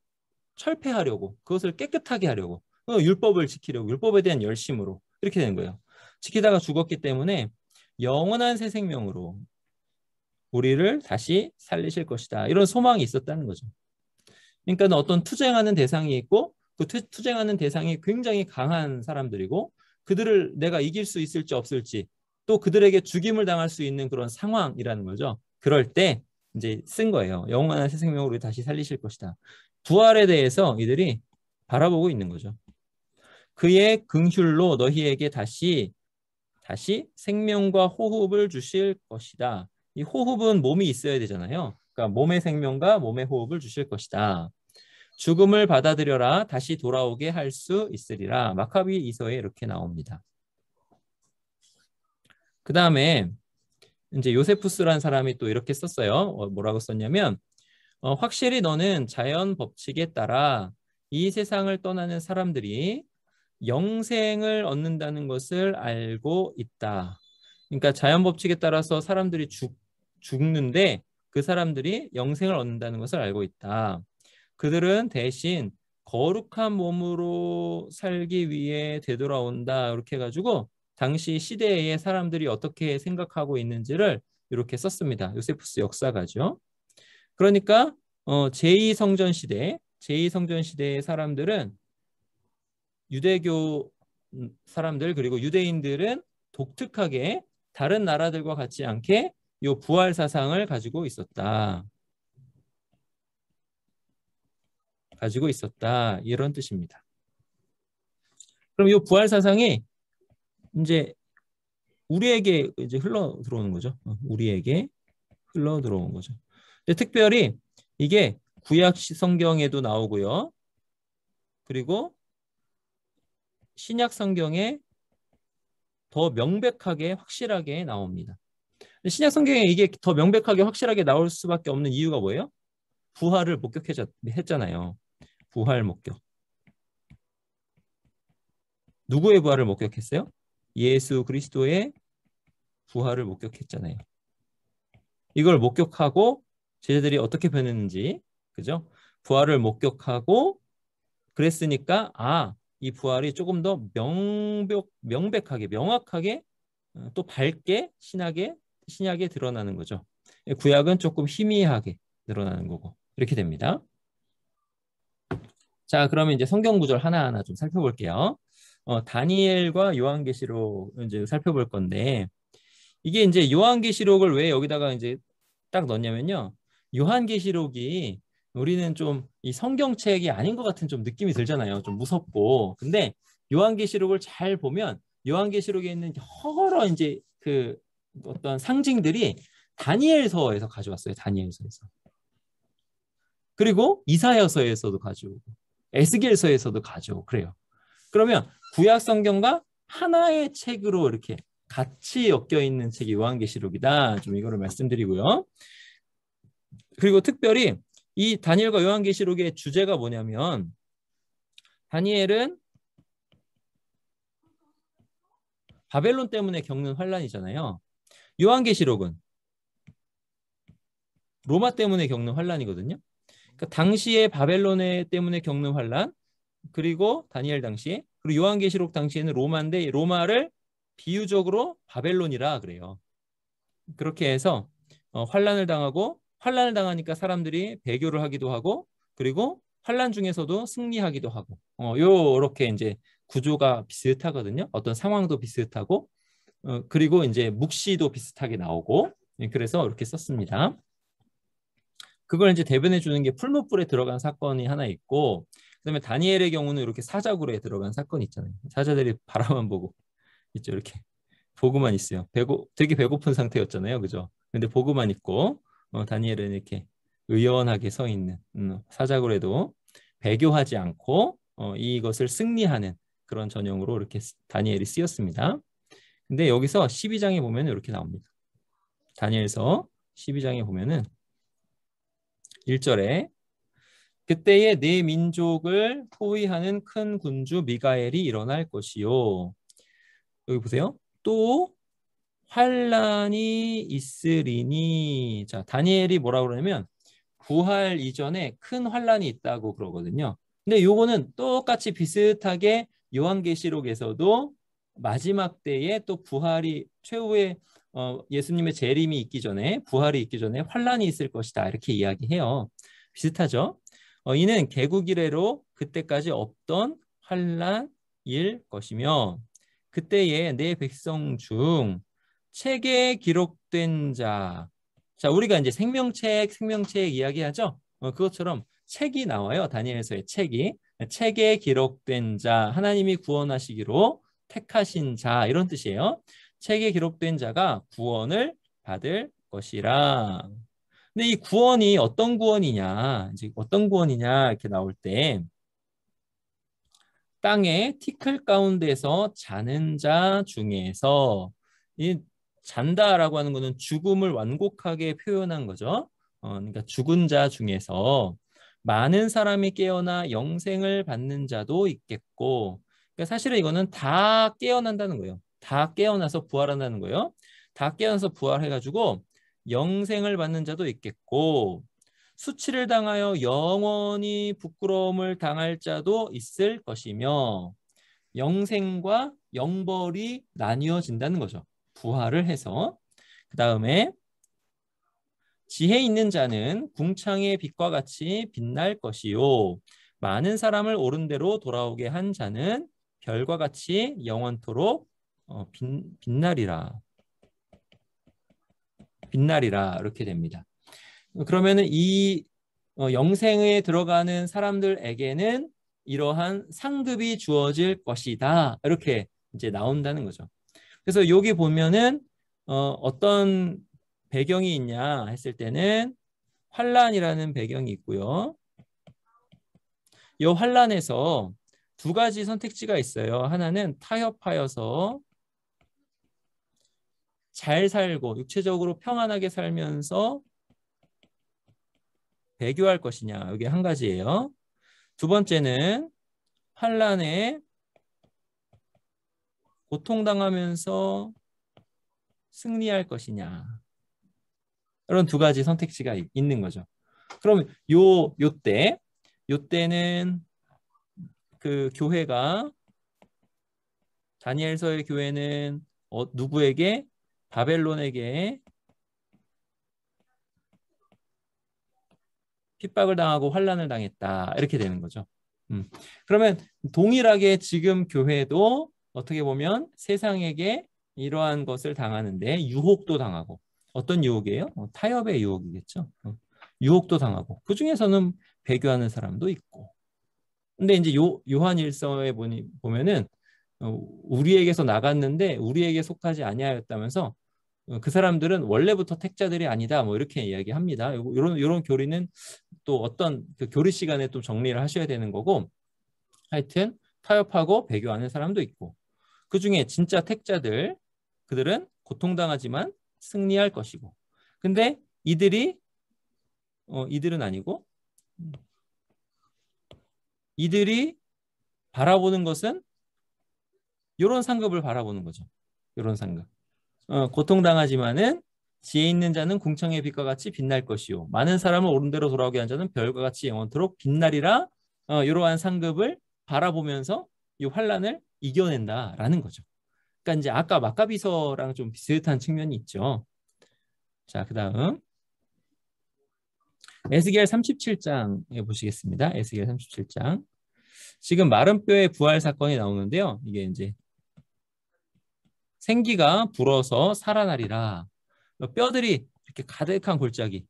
철폐하려고 그것을 깨끗하게 하려고 율법을 지키려고 율법에 대한 열심으로 이렇게 되는 거예요. 지키다가 죽었기 때문에 영원한 새 생명으로 우리를 다시 살리실 것이다. 이런 소망이 있었다는 거죠. 그러니까 어떤 투쟁하는 대상이 있고 그 투쟁하는 대상이 굉장히 강한 사람들이고 그들을 내가 이길 수 있을지 없을지 또 그들에게 죽임을 당할 수 있는 그런 상황이라는 거죠. 그럴 때 이제 쓴 거예요. 영원한 새 생명으로 다시 살리실 것이다. 부활에 대해서 이들이 바라보고 있는 거죠. 그의 긍휼로 너희에게 다시 생명과 호흡을 주실 것이다. 이 호흡은 몸이 있어야 되잖아요. 그러니까 몸의 생명과 몸의 호흡을 주실 것이다. 죽음을 받아들여라 다시 돌아오게 할 수 있으리라. 마카비 이서에 이렇게 나옵니다. 그 다음에 이제 요세푸스라는 사람이 또 이렇게 썼어요. 뭐라고 썼냐면 확실히 너는 자연 법칙에 따라 이 세상을 떠나는 사람들이 영생을 얻는다는 것을 알고 있다. 그러니까 자연 법칙에 따라서 사람들이 죽는데 그 사람들이 영생을 얻는다는 것을 알고 있다. 그들은 대신 거룩한 몸으로 살기 위해 되돌아온다. 이렇게 해가지고 당시 시대의 사람들이 어떻게 생각하고 있는지를 이렇게 썼습니다. 요세푸스 역사가죠. 그러니까 제2성전 시대의 사람들은 유대교 사람들 그리고 유대인들은 독특하게 다른 나라들과 같지 않게 이 부활 사상을 가지고 있었다. 이런 뜻입니다. 그럼 이 부활 사상이 이제 우리에게 이제 흘러 들어오는 거죠. 우리에게 흘러 들어오는 거죠. 근데 특별히 이게 구약 성경에도 나오고요. 그리고 신약 성경에 더 명백하게 확실하게 나옵니다. 신약 성경에 이게 더 명백하게 확실하게 나올 수밖에 없는 이유가 뭐예요? 부활을 목격했잖아요. 부활 목격. 누구의 부활을 목격했어요? 예수 그리스도의 부활을 목격했잖아요. 이걸 목격하고 제자들이 어떻게 변했는지, 그죠? 부활을 목격하고 그랬으니까 이 부활이 조금 더 명백하게 명확하게 또 밝게 신약에 드러나는 거죠. 구약은 조금 희미하게 드러나는 거고 이렇게 됩니다. 자, 그러면 이제 성경 구절 하나하나 좀 살펴볼게요. 다니엘과 요한계시록 이제 살펴볼 건데 이게 이제 요한계시록을 왜 여기다가 이제 딱 넣냐면요. 요한계시록이 우리는 좀 이 성경책이 아닌 것 같은 좀 느낌이 들잖아요. 좀 무섭고. 근데 요한계시록을 잘 보면 요한계시록에 있는 여러 이제 그 어떤 상징들이 다니엘서에서 가져왔어요. 다니엘서에서. 그리고 이사야서에서도 가져오고 에스겔서에서도 가져오고 그래요. 그러면 구약 성경과 하나의 책으로 이렇게 같이 엮여 있는 책이 요한계시록이다. 좀 이거를 말씀드리고요. 그리고 특별히 이 다니엘과 요한계시록의 주제가 뭐냐면 다니엘은 바벨론 때문에 겪는 환란이잖아요. 요한계시록은 로마 때문에 겪는 환란이거든요. 그러니까 당시에 바벨론 때문에 겪는 환란, 그리고 다니엘 당시에, 그리고 요한계시록 당시에는 로마인데 로마를 비유적으로 바벨론이라 그래요. 그렇게 해서 환란을 당하니까 사람들이 배교를 하기도 하고, 그리고 환란 중에서도 승리하기도 하고, 요렇게 이제 구조가 비슷하거든요. 어떤 상황도 비슷하고, 그리고 이제 묵시도 비슷하게 나오고, 그래서 이렇게 썼습니다. 그걸 이제 대변해 주는 게 풀무불에 들어간 사건이 하나 있고, 그다음에 다니엘의 경우는 이렇게 사자굴에 들어간 사건이 있잖아요. 사자들이 바라만 보고 있죠. 이렇게 보고만 있어요. 되게 배고픈 상태였잖아요. 그죠? 근데 보고만 있고 다니엘은 이렇게 의연하게 서 있는 사자굴에도 배교하지 않고 이것을 승리하는 그런 전형으로 이렇게 다니엘이 쓰였습니다. 근데 여기서 12장에 보면 이렇게 나옵니다. 다니엘서 12장에 보면은 1절에 그때에 네 민족을 포위하는 큰 군주 미가엘이 일어날 것이요. 여기 보세요. 또 환란이 있으리니. 자, 다니엘이 뭐라고 그러냐면 부활 이전에 큰 환란이 있다고 그러거든요. 근데 요거는 똑같이 비슷하게 요한계시록에서도 마지막 때에 또 부활이 최후의 예수님의 재림이 있기 전에 부활이 있기 전에 환란이 있을 것이다 이렇게 이야기해요. 비슷하죠? 이는 개국 이래로 그때까지 없던 환란일 것이며 그때에 내 백성 중 책에 기록된 자, 우리가 이제 생명책 이야기하죠. 그것처럼 책이 나와요. 다니엘서의 책에 기록된 자, 하나님이 구원하시기로 택하신 자 이런 뜻이에요. 책에 기록된 자가 구원을 받을 것이라. 근데 이 구원이 어떤 구원이냐, 이제 어떤 구원이냐 이렇게 나올 때 땅의 티끌 가운데서 자는 자 중에서 이 잔다라고 하는 것은 죽음을 완곡하게 표현한 거죠. 그러니까 죽은 자 중에서 많은 사람이 깨어나 영생을 받는 자도 있겠고, 그러니까 사실은 이거는 다 깨어난다는 거예요. 다 깨어나서 부활한다는 거예요. 다 깨어나서 부활해가지고 영생을 받는 자도 있겠고, 수치를 당하여 영원히 부끄러움을 당할 자도 있을 것이며 영생과 영벌이 나뉘어진다는 거죠. 부활을 해서. 그 다음에 지혜 있는 자는 궁창의 빛과 같이 빛날 것이요. 많은 사람을 옳은 대로 돌아오게 한 자는 별과 같이 영원토록 빛나리라. 이렇게 됩니다. 그러면은 이 영생에 들어가는 사람들에게는 이러한 상급이 주어질 것이다. 이렇게 이제 나온다는 거죠. 그래서 여기 보면은 어떤 배경이 있냐 했을 때는 환란이라는 배경이 있고요. 이 환란에서 두 가지 선택지가 있어요. 하나는 타협하여서 잘 살고 육체적으로 평안하게 살면서 배교할 것이냐. 이게 한 가지예요. 두 번째는 환란에 고통당하면서 승리할 것이냐. 이런 두 가지 선택지가 있는 거죠. 그럼 요때는 그 교회가 다니엘서의 교회는 누구에게? 바벨론에게 핍박을 당하고 환난을 당했다. 이렇게 되는 거죠. 그러면 동일하게 지금 교회도 어떻게 보면 세상에게 이러한 것을 당하는데 유혹도 당하고 어떤 유혹이에요? 타협의 유혹이겠죠. 유혹도 당하고 그 중에서는 배교하는 사람도 있고. 근데 이제 요한 일서에 보면은 우리에게서 나갔는데 우리에게 속하지 아니하였다면서 그 사람들은 원래부터 택자들이 아니다. 뭐 이렇게 이야기합니다. 이런 교리는 또 어떤 그 교리 시간에 또 정리를 하셔야 되는 거고 하여튼 타협하고 배교하는 사람도 있고 그중에 진짜 택자들 그들은 고통당하지만 승리할 것이고 근데 이들은 아니고 이들이 바라보는 것은 이런 상급을 바라보는 거죠. 이런 상급. 고통당하지만은 지혜 있는 자는 궁창의 빛과 같이 빛날 것이요. 많은 사람을 옳은 대로 돌아오게 한 자는 별과 같이 영원토록 빛나리라. 이러한 상급을 바라보면서 이 환란을 이겨낸다라는 거죠. 그러니까 이제 아까 마가비서랑 좀 비슷한 측면이 있죠. 자, 그다음 에스겔 37장에 보시겠습니다. 에스겔 37장. 지금 마른 뼈의 부활 사건이 나오는데요. 이게 이제 생기가 불어서 살아나리라. 뼈들이 이렇게 가득한 골짜기.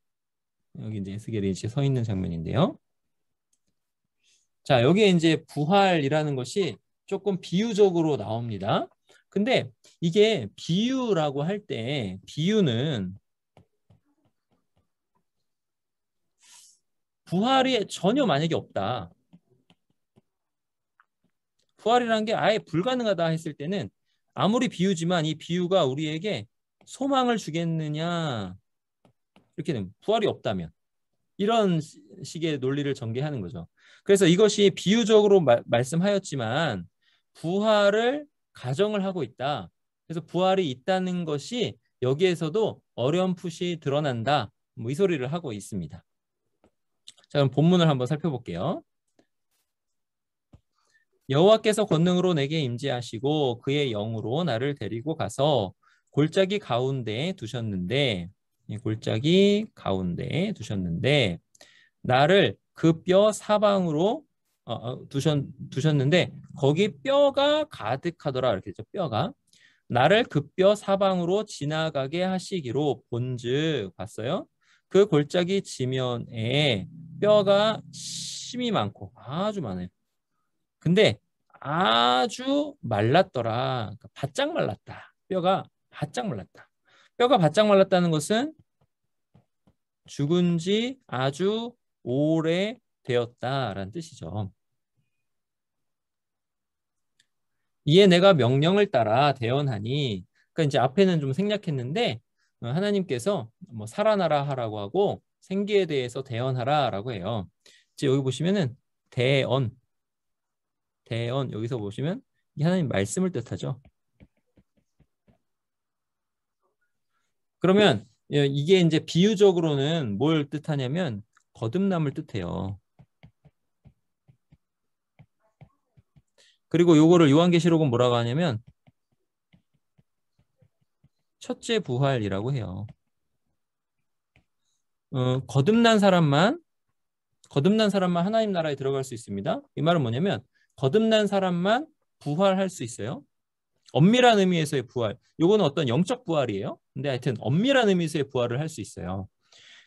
여기 이제 에스겔이 이제 서 있는 장면인데요. 자, 여기에 이제 부활이라는 것이 조금 비유적으로 나옵니다. 근데 이게 비유라고 할 때 비유는 부활이 전혀 만약에 없다. 부활이라는 게 아예 불가능하다 했을 때는 아무리 비유지만 이 비유가 우리에게 소망을 주겠느냐 이렇게 되면 부활이 없다면 이런 식의 논리를 전개하는 거죠. 그래서 이것이 비유적으로 말씀하였지만 부활을 가정을 하고 있다. 그래서 부활이 있다는 것이 여기에서도 어렴풋이 드러난다. 뭐 이 소리를 하고 있습니다. 자, 그럼 본문을 한번 살펴볼게요. 여호와께서 권능으로 내게 임재하시고 그의 영으로 나를 데리고 가서 골짜기 가운데에 두셨는데 골짜기 가운데에 두셨는데 나를 그 뼈 사방으로 두셨는데 거기 뼈가 가득하더라 이렇게 했죠. 뼈가 나를 그 뼈 사방으로 지나가게 하시기로 본즉 봤어요. 그 골짜기 지면에 뼈가 심이 많고 아주 많아요. 근데 아주 말랐더라. 그러니까 바짝 말랐다. 뼈가 바짝 말랐다. 뼈가 바짝 말랐다는 것은 죽은 지 아주 오래 되었다라는 뜻이죠. 이에 내가 명령을 따라 대언하니 그러니까 이제 앞에는 좀 생략했는데 하나님께서 뭐 살아나라 하라고 하고 생기에 대해서 대언하라라고 해요. 이제 여기 보시면은 대언 여기서 보시면 이 하나님 말씀을 뜻하죠. 그러면 이게 이제 비유적으로는 뭘 뜻하냐면 거듭남을 뜻해요. 그리고 요거를 요한계시록은 뭐라고 하냐면 첫째 부활이라고 해요. 거듭난 사람만 하나님 나라에 들어갈 수 있습니다. 이 말은 뭐냐면 거듭난 사람만 부활할 수 있어요. 엄밀한 의미에서의 부활. 요거는 어떤 영적 부활이에요. 근데 하여튼 엄밀한 의미에서의 부활을 할 수 있어요.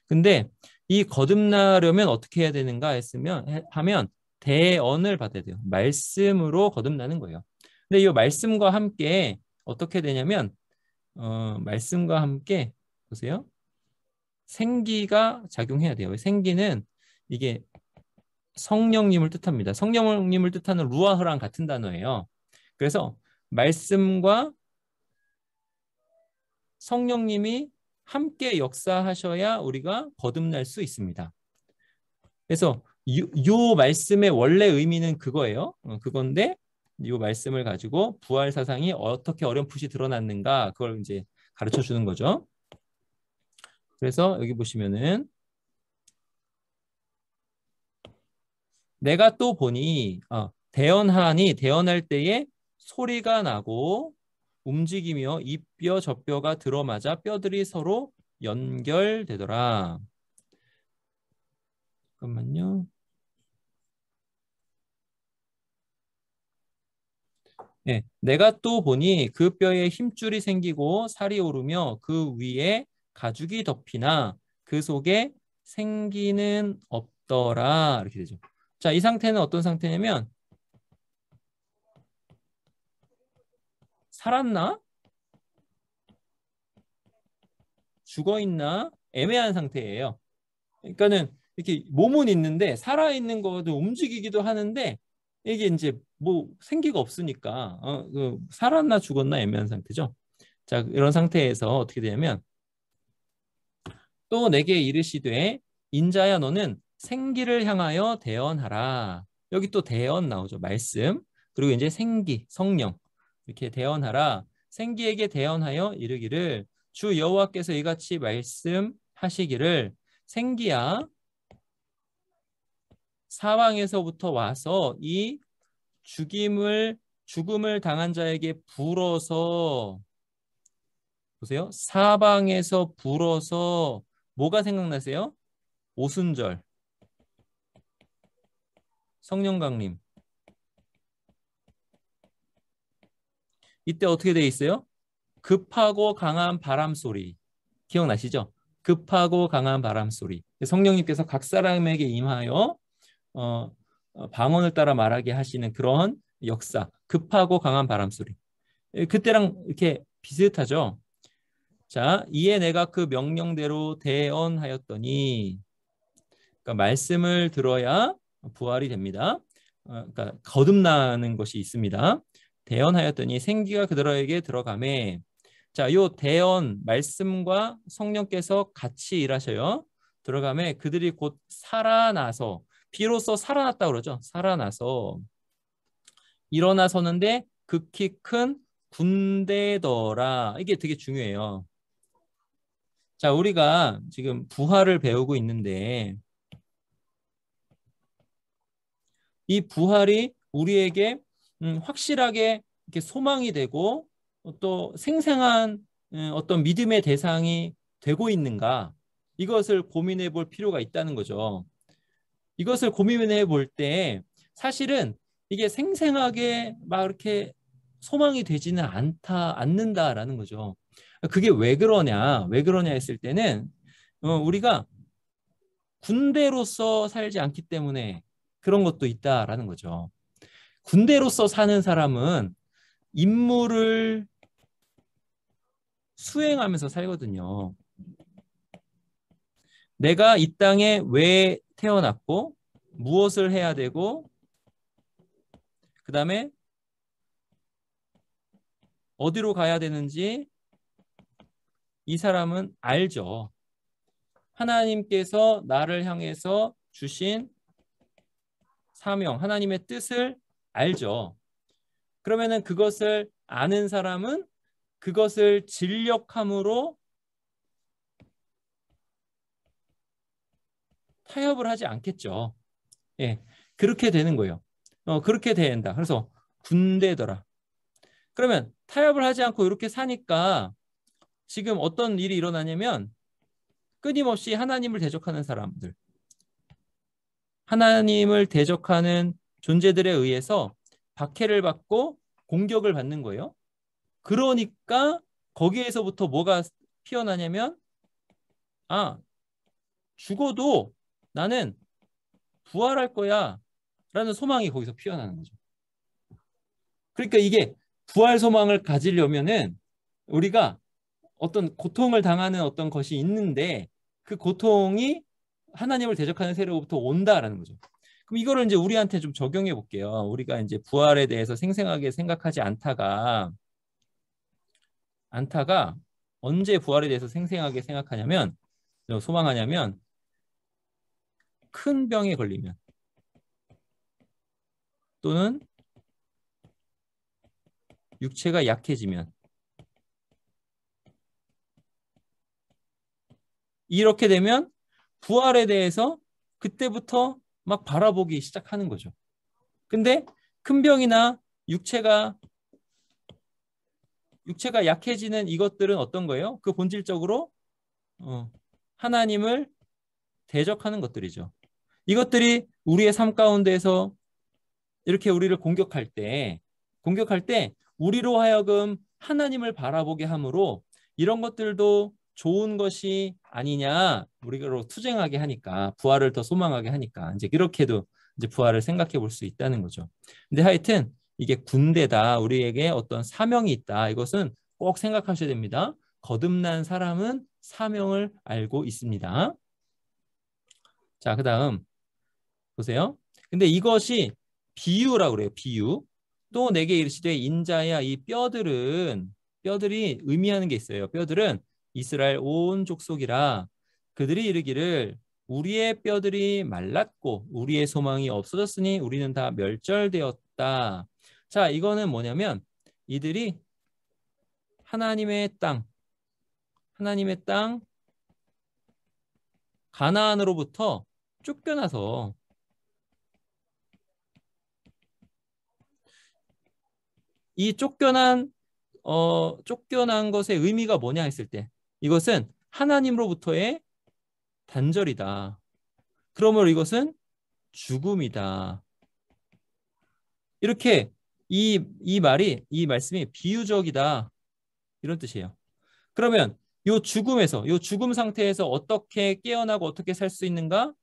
근데 이 거듭나려면 어떻게 해야 되는가 하면 대언을 받아야 돼요. 말씀으로 거듭나는 거예요. 근데 이 말씀과 함께 어떻게 되냐면 말씀과 함께 보세요. 생기가 작용해야 돼요. 생기는 이게 성령님을 뜻합니다. 성령님을 뜻하는 루아흐랑 같은 단어예요. 그래서 말씀과 성령님이 함께 역사하셔야 우리가 거듭날 수 있습니다. 그래서 요 말씀의 원래 의미는 그거예요. 그건데 이 말씀을 가지고 부활 사상이 어떻게 어렴풋이 드러났는가 그걸 이제 가르쳐 주는 거죠. 그래서 여기 보시면은 내가 또 보니 대언할 때에 소리가 나고 움직이며 이 뼈 저 뼈가 들어맞아 뼈들이 서로 연결되더라. 잠깐만요. 네, 내가 또 보니 그 뼈에 힘줄이 생기고 살이 오르며 그 위에 가죽이 덮이나 그 속에 생기는 없더라. 이렇게 되죠. 자, 이 상태는 어떤 상태냐면 살았나? 죽어 있나? 애매한 상태예요. 그러니까는 이렇게 몸은 있는데 살아있는 것도 움직이기도 하는데 이게 이제 뭐 생기가 없으니까 살았나 죽었나 애매한 상태죠. 자, 이런 상태에서 어떻게 되냐면 또 내게 이르시되 인자야 너는 생기를 향하여 대언하라. 여기 또 대언 나오죠. 말씀. 그리고 이제 생기, 성령. 이렇게 대언하라. 생기에게 대언하여 이르기를 주 여호와께서 이같이 말씀하시기를 생기야 사방에서부터 와서 이 죽음을 당한 자에게 불어서 보세요. 사방에서 불어서 뭐가 생각나세요? 오순절, 성령 강림. 이때 어떻게 돼 있어요? 급하고 강한 바람 소리. 기억나시죠? 급하고 강한 바람 소리. 성령님께서 각 사람에게 임하여 방언을 따라 말하게 하시는 그런 역사. 급하고 강한 바람 소리. 그때랑 이렇게 비슷하죠? 자, 이에 내가 그 명령대로 대언하였더니 그러니까 말씀을 들어야 부활이 됩니다. 그러니까 거듭나는 것이 있습니다. 대언하였더니 생기가 그들에게 들어가매. 자, 요 대언 말씀과 성령께서 같이 일하셔요. 들어가매 그들이 곧 살아나서 비로소 살아났다 그러죠. 살아나서 일어나서는데 극히 큰 군대더라. 이게 되게 중요해요. 자, 우리가 지금 부활을 배우고 있는데 이 부활이 우리에게 확실하게 이렇게 소망이 되고 또 생생한 어떤 믿음의 대상이 되고 있는가 이것을 고민해 볼 필요가 있다는 거죠. 이것을 고민해 볼 때 사실은 이게 생생하게 막 이렇게 소망이 되지는 않는다라는 거죠. 그게 왜 그러냐? 왜 그러냐 했을 때는 우리가 군대로서 살지 않기 때문에 그런 것도 있다라는 거죠. 군대로서 사는 사람은 임무를 수행하면서 살거든요. 내가 이 땅에 왜 태어났고 무엇을 해야 되고 그 다음에 어디로 가야 되는지 이 사람은 알죠. 하나님께서 나를 향해서 주신 사명, 하나님의 뜻을 알죠. 그러면은 그것을 아는 사람은 그것을 진력함으로 타협을 하지 않겠죠. 예, 그렇게 되는 거예요. 그렇게 된다. 그래서 군대더라. 그러면 타협을 하지 않고 이렇게 사니까 지금 어떤 일이 일어나냐면 끊임없이 하나님을 대적하는 사람들, 하나님을 대적하는 존재들에 의해서 박해를 받고 공격을 받는 거예요. 그러니까 거기에서부터 뭐가 피어나냐면 아, 죽어도 나는 부활할 거야 라는 소망이 거기서 피어나는 거죠. 그러니까 이게 부활 소망을 가지려면은 우리가 어떤 고통을 당하는 어떤 것이 있는데 그 고통이 하나님을 대적하는 세력부터 온다라는 거죠. 그럼 이거를 이제 우리한테 좀 적용해 볼게요. 우리가 이제 부활에 대해서 생생하게 생각하지 않다가 언제 부활에 대해서 생생하게 생각하냐면 소망하냐면 큰 병에 걸리면 또는 육체가 약해지면 이렇게 되면 부활에 대해서 그때부터 막 바라보기 시작하는 거죠. 근데 큰 병이나 육체가 육체가 약해지는 이것들은 어떤 거예요? 그 본질적으로 하나님을 대적하는 것들이죠. 이것들이 우리의 삶 가운데서 이렇게 우리를 공격할 때 우리로 하여금 하나님을 바라보게 하므로 이런 것들도 좋은 것이 아니냐, 우리로 투쟁하게 하니까, 부활을 더 소망하게 하니까 이제 이렇게도 이제 부활을 생각해 볼 수 있다는 거죠. 근데 하여튼 이게 군대다, 우리에게 어떤 사명이 있다, 이것은 꼭 생각하셔야 됩니다. 거듭난 사람은 사명을 알고 있습니다. 자, 그다음 보세요. 근데 이것이 비유라고 그래요. 비유. 또 내게 이르시되 인자야, 이 뼈들이 의미하는 게 있어요. 뼈들은 이스라엘 온 족속이라. 그들이 이르기를 우리의 뼈들이 말랐고 우리의 소망이 없어졌으니 우리는 다 멸절되었다. 자, 이거는 뭐냐면 이들이 하나님의 땅 가나안으로부터 쫓겨나서, 이 쫓겨난 것의 의미가 뭐냐 했을 때, 이것은 하나님으로부터의 단절이다. 그러므로 이것은 죽음이다. 이렇게 이 말씀이 비유적이다, 이런 뜻이에요. 그러면 요 죽음 상태에서 어떻게 깨어나고 어떻게 살 수 있는가?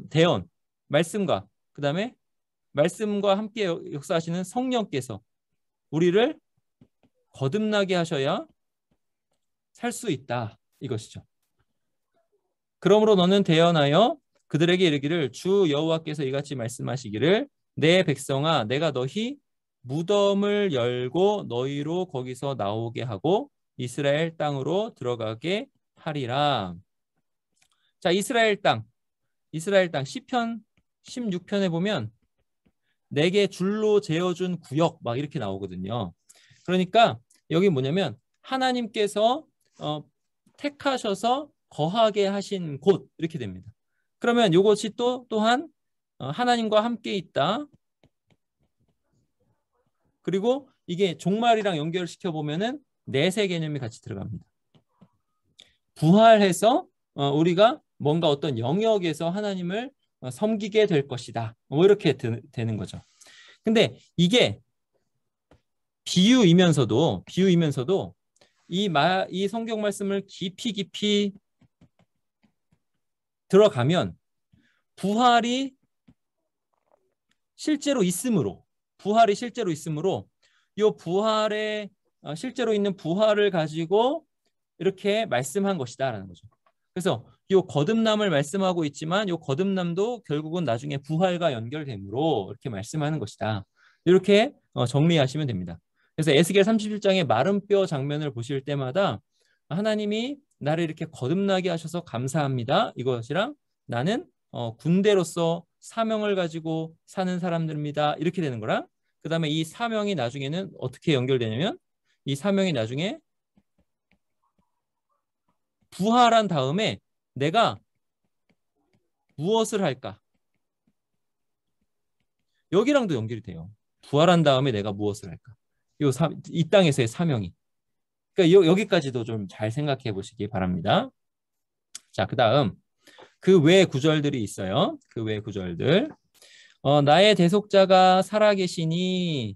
대언, 말씀과 그다음에 말씀과 함께 역사하시는 성령께서 우리를 거듭나게 하셔야 살 수 있다, 이것이죠. 그러므로 너는 대언하여 그들에게 이르기를 주 여호와께서 이같이 말씀하시기를 내 백성아, 내가 너희 무덤을 열고 너희로 거기서 나오게 하고 이스라엘 땅으로 들어가게 하리라. 자, 이스라엘 땅 시편 16편에 보면 내게 줄로 재어준 구역 막 이렇게 나오거든요. 그러니까 여기 뭐냐면 하나님께서 택하셔서 거하게 하신 곳, 이렇게 됩니다. 그러면 이것이 또한 하나님과 함께 있다. 그리고 이게 종말이랑 연결시켜 보면은 내세 개념이 같이 들어갑니다. 부활해서 우리가 뭔가 어떤 영역에서 하나님을 섬기게 될 것이다, 뭐 이렇게 되는 거죠. 근데 이게 비유이면서도 이 성경 말씀을 깊이 들어가면 부활이 실제로 있으므로 이 부활에 실제로 있는 부활을 가지고 이렇게 말씀한 것이다라는 거죠. 그래서 이 거듭남을 말씀하고 있지만 이 거듭남도 결국은 나중에 부활과 연결되므로 이렇게 말씀하는 것이다. 이렇게 정리하시면 됩니다. 그래서 에스겔 37장의 마른 뼈 장면을 보실 때마다 하나님이 나를 이렇게 거듭나게 하셔서 감사합니다, 이것이랑 나는 군대로서 사명을 가지고 사는 사람들입니다, 이렇게 되는 거랑, 그 다음에 이 사명이 나중에는 어떻게 연결되냐면 이 사명이 나중에 부활한 다음에 내가 무엇을 할까? 여기랑도 연결이 돼요. 부활한 다음에 내가 무엇을 할까? 이 땅에서의 사명이. 그러니까 여기까지도 좀 잘 생각해 보시기 바랍니다. 자, 그 다음 그 외 구절들이 있어요. 그 외 구절들. 나의 대속자가 살아계시니,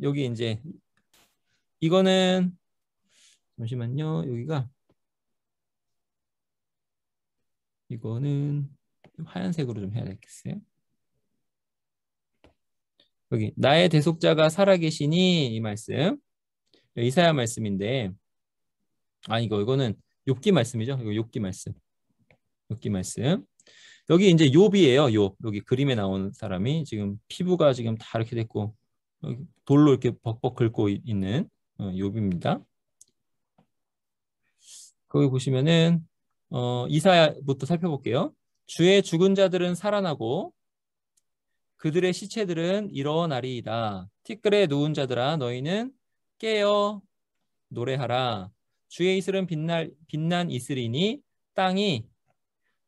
여기 이제 이거는 잠시만요. 이거는 하얀색으로 좀 해야 되겠어요. 여기 나의 대속자가 살아계시니, 이 말씀 이사야 말씀인데, 이거는 욥기 말씀이죠. 이거 욥기 말씀. 여기 이제 욥이에요. 여기 그림에 나온 사람이 지금 피부가 지금 다 이렇게 됐고 돌로 이렇게 벅벅 긁고 있는 욥입니다. 거기 보시면은 이사야부터 살펴볼게요. 주의 죽은 자들은 살아나고 그들의 시체들은 일어나리이다. 티끌에 누운 자들아, 너희는 깨어 노래하라. 주의 이슬은 빛난 이슬이니 땅이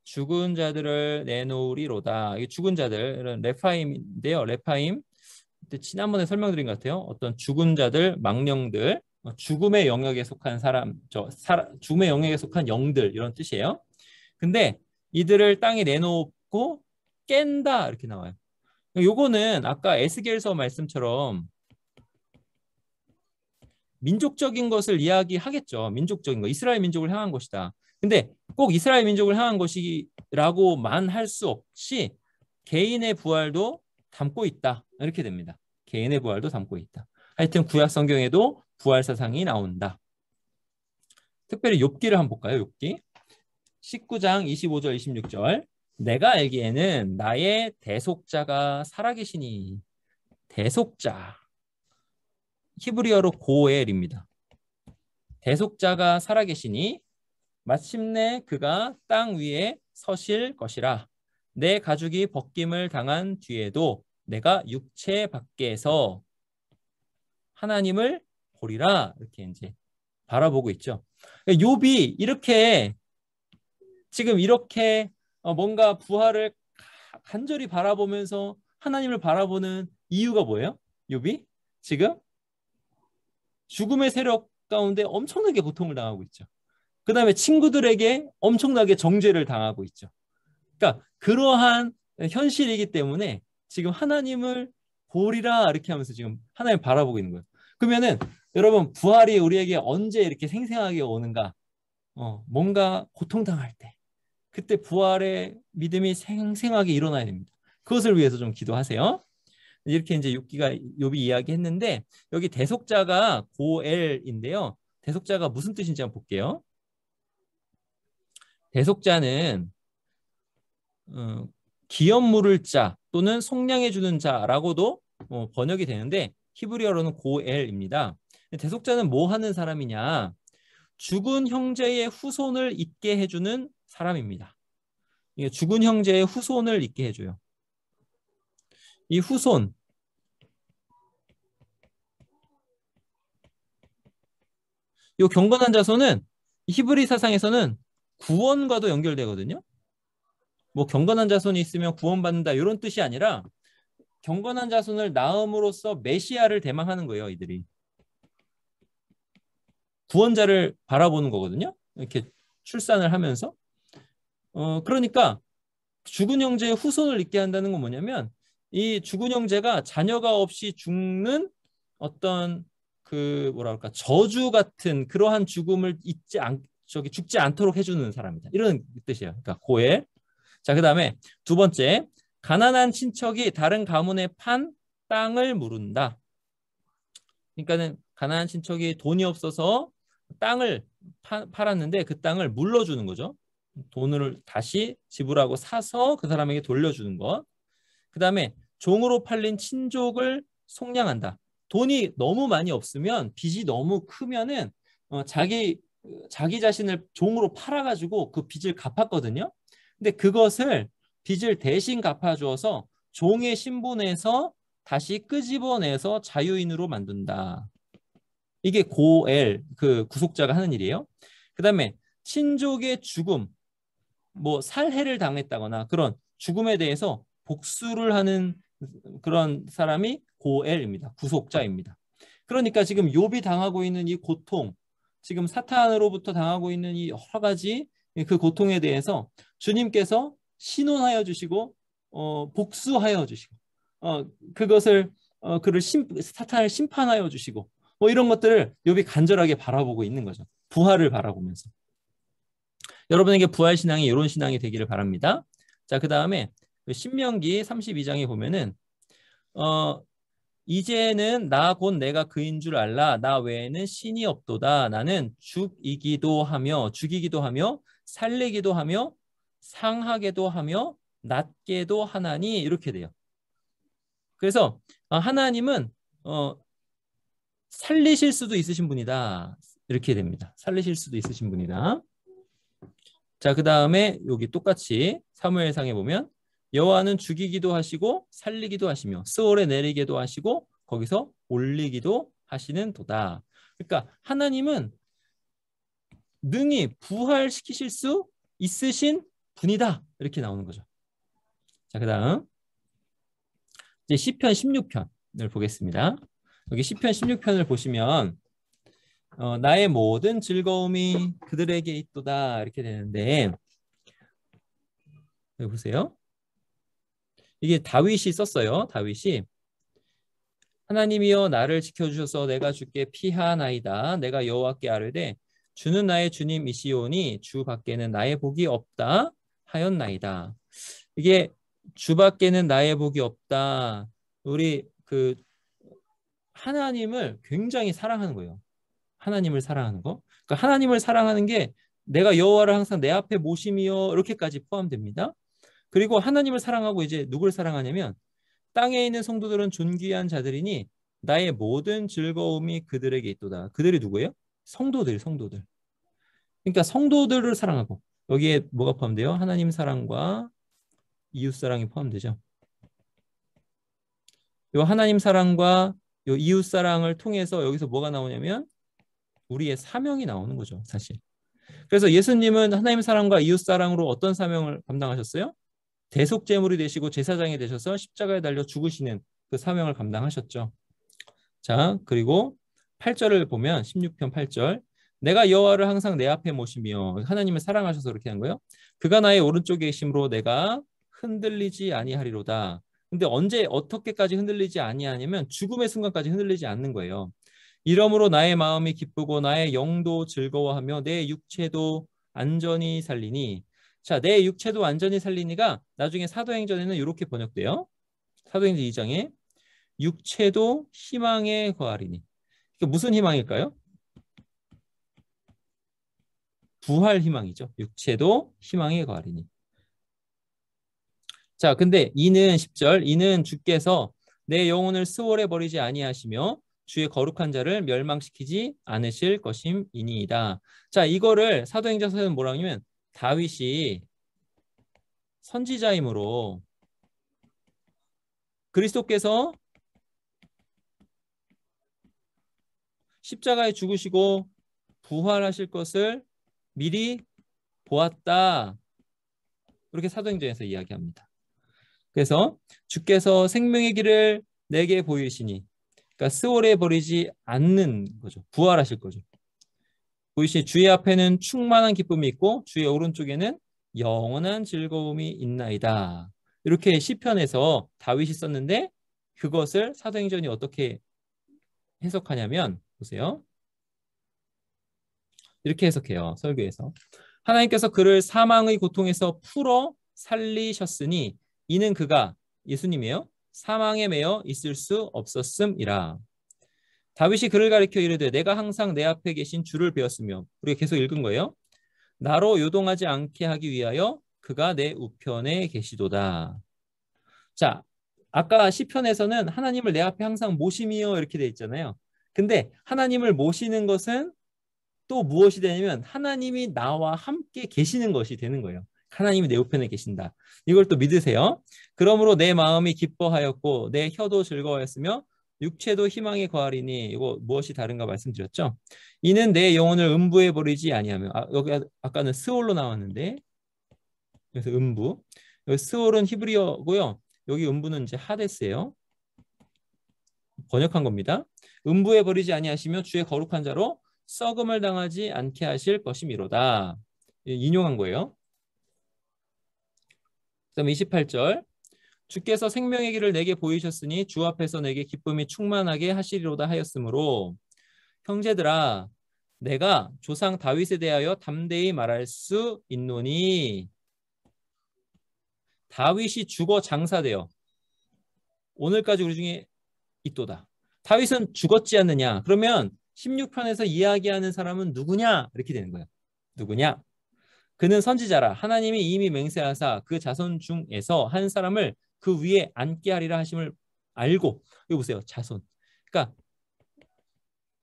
죽은 자들을 내놓으리로다. 이 죽은 자들은 레파임인데요. 레파임 지난번에 설명드린 것 같아요. 어떤 죽은 자들, 망령들, 죽음의 영역에 속한 사람, 죽음의 영역에 속한 영들 이런 뜻이에요. 근데 이들을 땅에 내놓고 깬다 이렇게 나와요. 요거는 아까 에스겔서 말씀처럼 민족적인 것을 이야기하겠죠. 민족적인 거. 이스라엘 민족을 향한 것이다. 근데 꼭 이스라엘 민족을 향한 것이라고만 할 수 없이 개인의 부활도 담고 있다. 이렇게 됩니다. 개인의 부활도 담고 있다. 하여튼 구약 성경에도 부활 사상이 나온다. 특별히 욥기를 한번 볼까요? 욥기 19장 25절 26절. 내가 알기에는 나의 대속자가 살아계시니. 대속자. 히브리어로 고엘입니다. 대속자가 살아계시니 마침내 그가 땅 위에 서실 것이라. 내 가죽이 벗김을 당한 뒤에도 내가 육체 밖에서 하나님을 보리라. 이렇게 이제 바라보고 있죠. 욥이 이렇게 지금 이렇게 뭔가 부활을 간절히 바라보면서 하나님을 바라보는 이유가 뭐예요? 욥이 지금 죽음의 세력 가운데 엄청나게 고통을 당하고 있죠. 그 다음에 친구들에게 엄청나게 정죄를 당하고 있죠. 그러니까 그러한 현실이기 때문에 지금 하나님을 보리라 이렇게 하면서 지금 하나님을 바라보고 있는 거예요. 그러면은 여러분 부활이 우리에게 언제 이렇게 생생하게 오는가? 뭔가 고통당할 때 그때 부활의 믿음이 생생하게 일어나야 됩니다. 그것을 위해서 좀 기도하세요. 이렇게 이제 욥이 이야기했는데 여기 대속자가 고엘인데요. 대속자가 무슨 뜻인지 한번 볼게요. 대속자는 기업 물을 자 또는 속량해 주는 자라고도 번역이 되는데 히브리어로는 고엘입니다. 대속자는 뭐 하는 사람이냐? 죽은 형제의 후손을 잇게 해주는 사람입니다. 죽은 형제의 후손을 잇게 해줘요. 이 후손, 이 경건한 자손은 히브리 사상에서는 구원과도 연결되거든요. 뭐 경건한 자손이 있으면 구원받는다 이런 뜻이 아니라 경건한 자손을 낳음으로써 메시아를 대망하는 거예요. 이들이 구원자를 바라보는 거거든요. 이렇게 출산을 하면서 그러니까 죽은 형제의 후손을 잇게 한다는 건 뭐냐면 이 죽은 형제가 자녀가 없이 죽는 어떤 그 뭐랄까 저주 같은 그러한 죽음을 죽지 않도록 해주는 사람이다. 이런 뜻이에요. 그러니까 고엘. 자, 그다음에 두 번째, 가난한 친척이 다른 가문에 판 땅을 물은다. 그러니까는 가난한 친척이 돈이 없어서 땅을 팔았는데 그 땅을 물러주는 거죠. 돈을 다시 지불하고 사서 그 사람에게 돌려주는 것. 그다음에 종으로 팔린 친족을 속량한다. 돈이 너무 많이 없으면 빚이 너무 크면은 자기 자신을 종으로 팔아가지고 그 빚을 갚았거든요. 근데 그것을 빚을 대신 갚아주어서 종의 신분에서 다시 끄집어내서 자유인으로 만든다. 이게 고엘 그 구속자가 하는 일이에요. 그다음에 친족의 죽음, 뭐 살해를 당했다거나 그런 죽음에 대해서 복수를 하는 그런 사람이 고엘입니다. 구속자입니다. 그러니까 지금 욥이 당하고 있는 이 고통, 지금 사탄으로부터 당하고 있는 이 여러 가지 그 고통에 대해서 주님께서 신원하여 주시고 복수하여 주시고 그것을 그를 사탄을 심판하여 주시고 뭐 이런 것들을 욥이 간절하게 바라보고 있는 거죠. 부활을 바라보면서. 여러분에게 부활 신앙이 이런 신앙이 되기를 바랍니다. 자, 그다음에 신명기 32장에 보면은 이제는 나 곧 내가 그인 줄 알라. 나 외에는 신이 없도다. 나는 죽이기도 하며 살리기도 하며 상하게도 하며 낫게도 하나니 이렇게 돼요. 그래서 하나님은 살리실 수도 있으신 분이다. 이렇게 됩니다. 살리실 수도 있으신 분이다. 자, 그 다음에 여기 똑같이 사무엘상에 보면 여호와는 죽이기도 하시고 살리기도 하시며 스올에 내리게도 하시고 거기서 올리기도 하시는 도다. 그러니까 하나님은 능히 부활시키실 수 있으신 분이다. 이렇게 나오는 거죠. 자, 그 다음 이제 시편 16편. 보겠습니다. 여기 시편 16편을 보시면 나의 모든 즐거움이 그들에게 있도다 이렇게 되는데 여기 보세요. 이게 다윗이 썼어요. 다윗이 하나님이여 나를 지켜주셔서 내가 주께 피하나이다. 내가 여호와께 아뢰되 주는 나의 주님이시오니 주 밖에는 나의 복이 없다 하였나이다. 이게 주 밖에는 나의 복이 없다. 우리 그 하나님을 굉장히 사랑하는 거예요. 하나님을 사랑하는 거. 그러니까 하나님을 사랑하는 게 내가 여호와를 항상 내 앞에 모심이요 이렇게까지 포함됩니다. 그리고 하나님을 사랑하고 이제 누구를 사랑하냐면 땅에 있는 성도들은 존귀한 자들이니 나의 모든 즐거움이 그들에게 있도다. 그들이 누구예요? 성도들. 그러니까 성도들을 사랑하고 여기에 뭐가 포함돼요? 하나님 사랑과 이웃 사랑이 포함되죠. 요 하나님 사랑과 요 이웃 사랑을 통해서 여기서 뭐가 나오냐면 우리의 사명이 나오는 거죠, 사실. 그래서 예수님은 하나님 사랑과 이웃 사랑으로 어떤 사명을 감당하셨어요? 대속제물이 되시고 제사장이 되셔서 십자가에 달려 죽으시는 그 사명을 감당하셨죠. 자, 그리고 8절을 보면 16편 8절 내가 여호와를 항상 내 앞에 모시며 하나님을 사랑하셔서 그렇게 한 거예요. 그가 나의 오른쪽에 계심으로 내가 흔들리지 아니하리로다. 근데 언제 어떻게까지 흔들리지 아니하냐면 죽음의 순간까지 흔들리지 않는 거예요. 이러므로 나의 마음이 기쁘고 나의 영도 즐거워하며 내 육체도 안전히 살리니. 자, 내 육체도 안전히 살리니가 나중에 사도행전에는 이렇게 번역돼요. 사도행전 2장에 육체도 희망에 거하리니. 이게 무슨 희망일까요? 부활 희망이죠. 육체도 희망에 거하리니. 자, 근데 이는 10절 이는 주께서 내 영혼을 수월에 버리지 아니하시며 주의 거룩한 자를 멸망시키지 않으실 것임이니이다. 자, 이거를 사도행전서에는 뭐라고 하냐면 다윗이 선지자이므로 그리스도께서 십자가에 죽으시고 부활하실 것을 미리 보았다. 그렇게 사도행전에서 이야기합니다. 그래서 주께서 생명의 길을 내게 보이시니 그러니까 스올에 버리지 않는 거죠. 부활하실 거죠. 보이시니 주의 앞에는 충만한 기쁨이 있고 주의 오른쪽에는 영원한 즐거움이 있나이다. 이렇게 시편에서 다윗이 썼는데 그것을 사도행전이 어떻게 해석하냐면 보세요. 이렇게 해석해요. 설교에서. 하나님께서 그를 사망의 고통에서 풀어 살리셨으니 이는 그가 예수님이에요. 사망에 매여 있을 수 없었음이라. 다윗이 그를 가리켜 이르되 내가 항상 내 앞에 계신 주를 배웠으며 우리가 계속 읽은 거예요. 나로 요동하지 않게 하기 위하여 그가 내 우편에 계시도다. 자, 아까 시편에서는 하나님을 내 앞에 항상 모심이여 이렇게 돼 있잖아요. 근데 하나님을 모시는 것은 또 무엇이 되냐면 하나님이 나와 함께 계시는 것이 되는 거예요. 하나님이 내 우편에 계신다. 이걸 또 믿으세요. 그러므로 내 마음이 기뻐하였고 내 혀도 즐거워했으며 육체도 희망에 거하리니 이거 무엇이 다른가 말씀드렸죠. 이는 내 영혼을 음부에 버리지 아니하며 여기 아까는 스올로 나왔는데 그래서 음부. 여기 스올은 히브리어고요. 여기 음부는 이제 하데스예요. 번역한 겁니다. 음부에 버리지 아니하시며 주의 거룩한 자로 썩음을 당하지 않게 하실 것이미로다. 인용한 거예요. 그다음 28절 주께서 생명의 길을 내게 보이셨으니 주 앞에서 내게 기쁨이 충만하게 하시리로다 하였으므로 형제들아 내가 조상 다윗에 대하여 담대히 말할 수 있노니 다윗이 죽어 장사되어 오늘까지 우리 중에 있도다. 다윗은 죽었지 않느냐? 그러면 16편에서 이야기하는 사람은 누구냐? 이렇게 되는 거예요. 누구냐? 그는 선지자라 하나님이 이미 맹세하사 그 자손 중에서 한 사람을 그 위에 앉게 하리라 하심을 알고 여기 보세요. 자손. 그러니까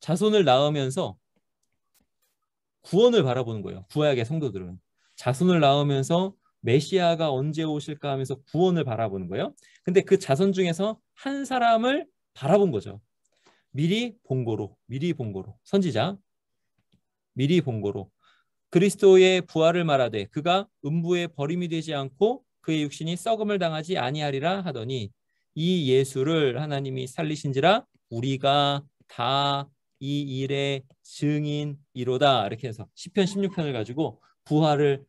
자손을 낳으면서 구원을 바라보는 거예요. 구약의 성도들은. 자손을 낳으면서 메시아가 언제 오실까 하면서 구원을 바라보는 거예요. 근데 그 자손 중에서 한 사람을 바라본 거죠. 미리 본 거로. 선지자. 미리 본 거로. 그리스도의 부활을 말하되 그가 음부에 버림이 되지 않고 그의 육신이 썩음을 당하지 아니하리라 하더니 이 예수를 하나님이 살리신지라 우리가 다 이 일의 증인이로다. 이렇게 해서 시편 16편을 가지고 부활을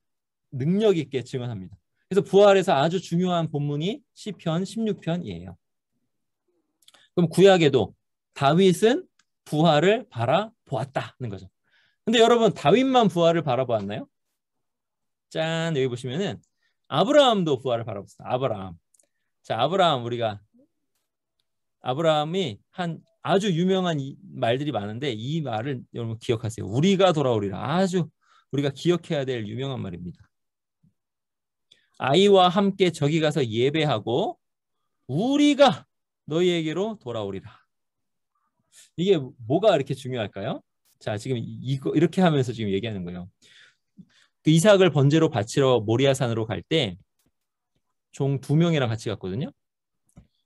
능력 있게 증언합니다. 그래서 부활에서 아주 중요한 본문이 시편 16편이에요. 그럼 구약에도 다윗은 부활을 바라보았다는 거죠. 근데 여러분 다윗만 부활을 바라보았나요? 짠, 여기 보시면은 아브라함도 부활을 바라봤어요. 아브라함. 자, 아브라함이 한 아주 유명한 말들이 많은데 이 말을 여러분 기억하세요. 우리가 돌아오리라. 아주 우리가 기억해야 될 유명한 말입니다. 아이와 함께 저기 가서 예배하고 우리가 너희에게로 돌아오리라. 이게 뭐가 이렇게 중요할까요? 자, 지금 이거 이렇게 하면서 지금 얘기하는 거예요. 그 이삭을 번제로 바치러 모리아산으로 갈 때 종 2명이랑 같이 갔거든요.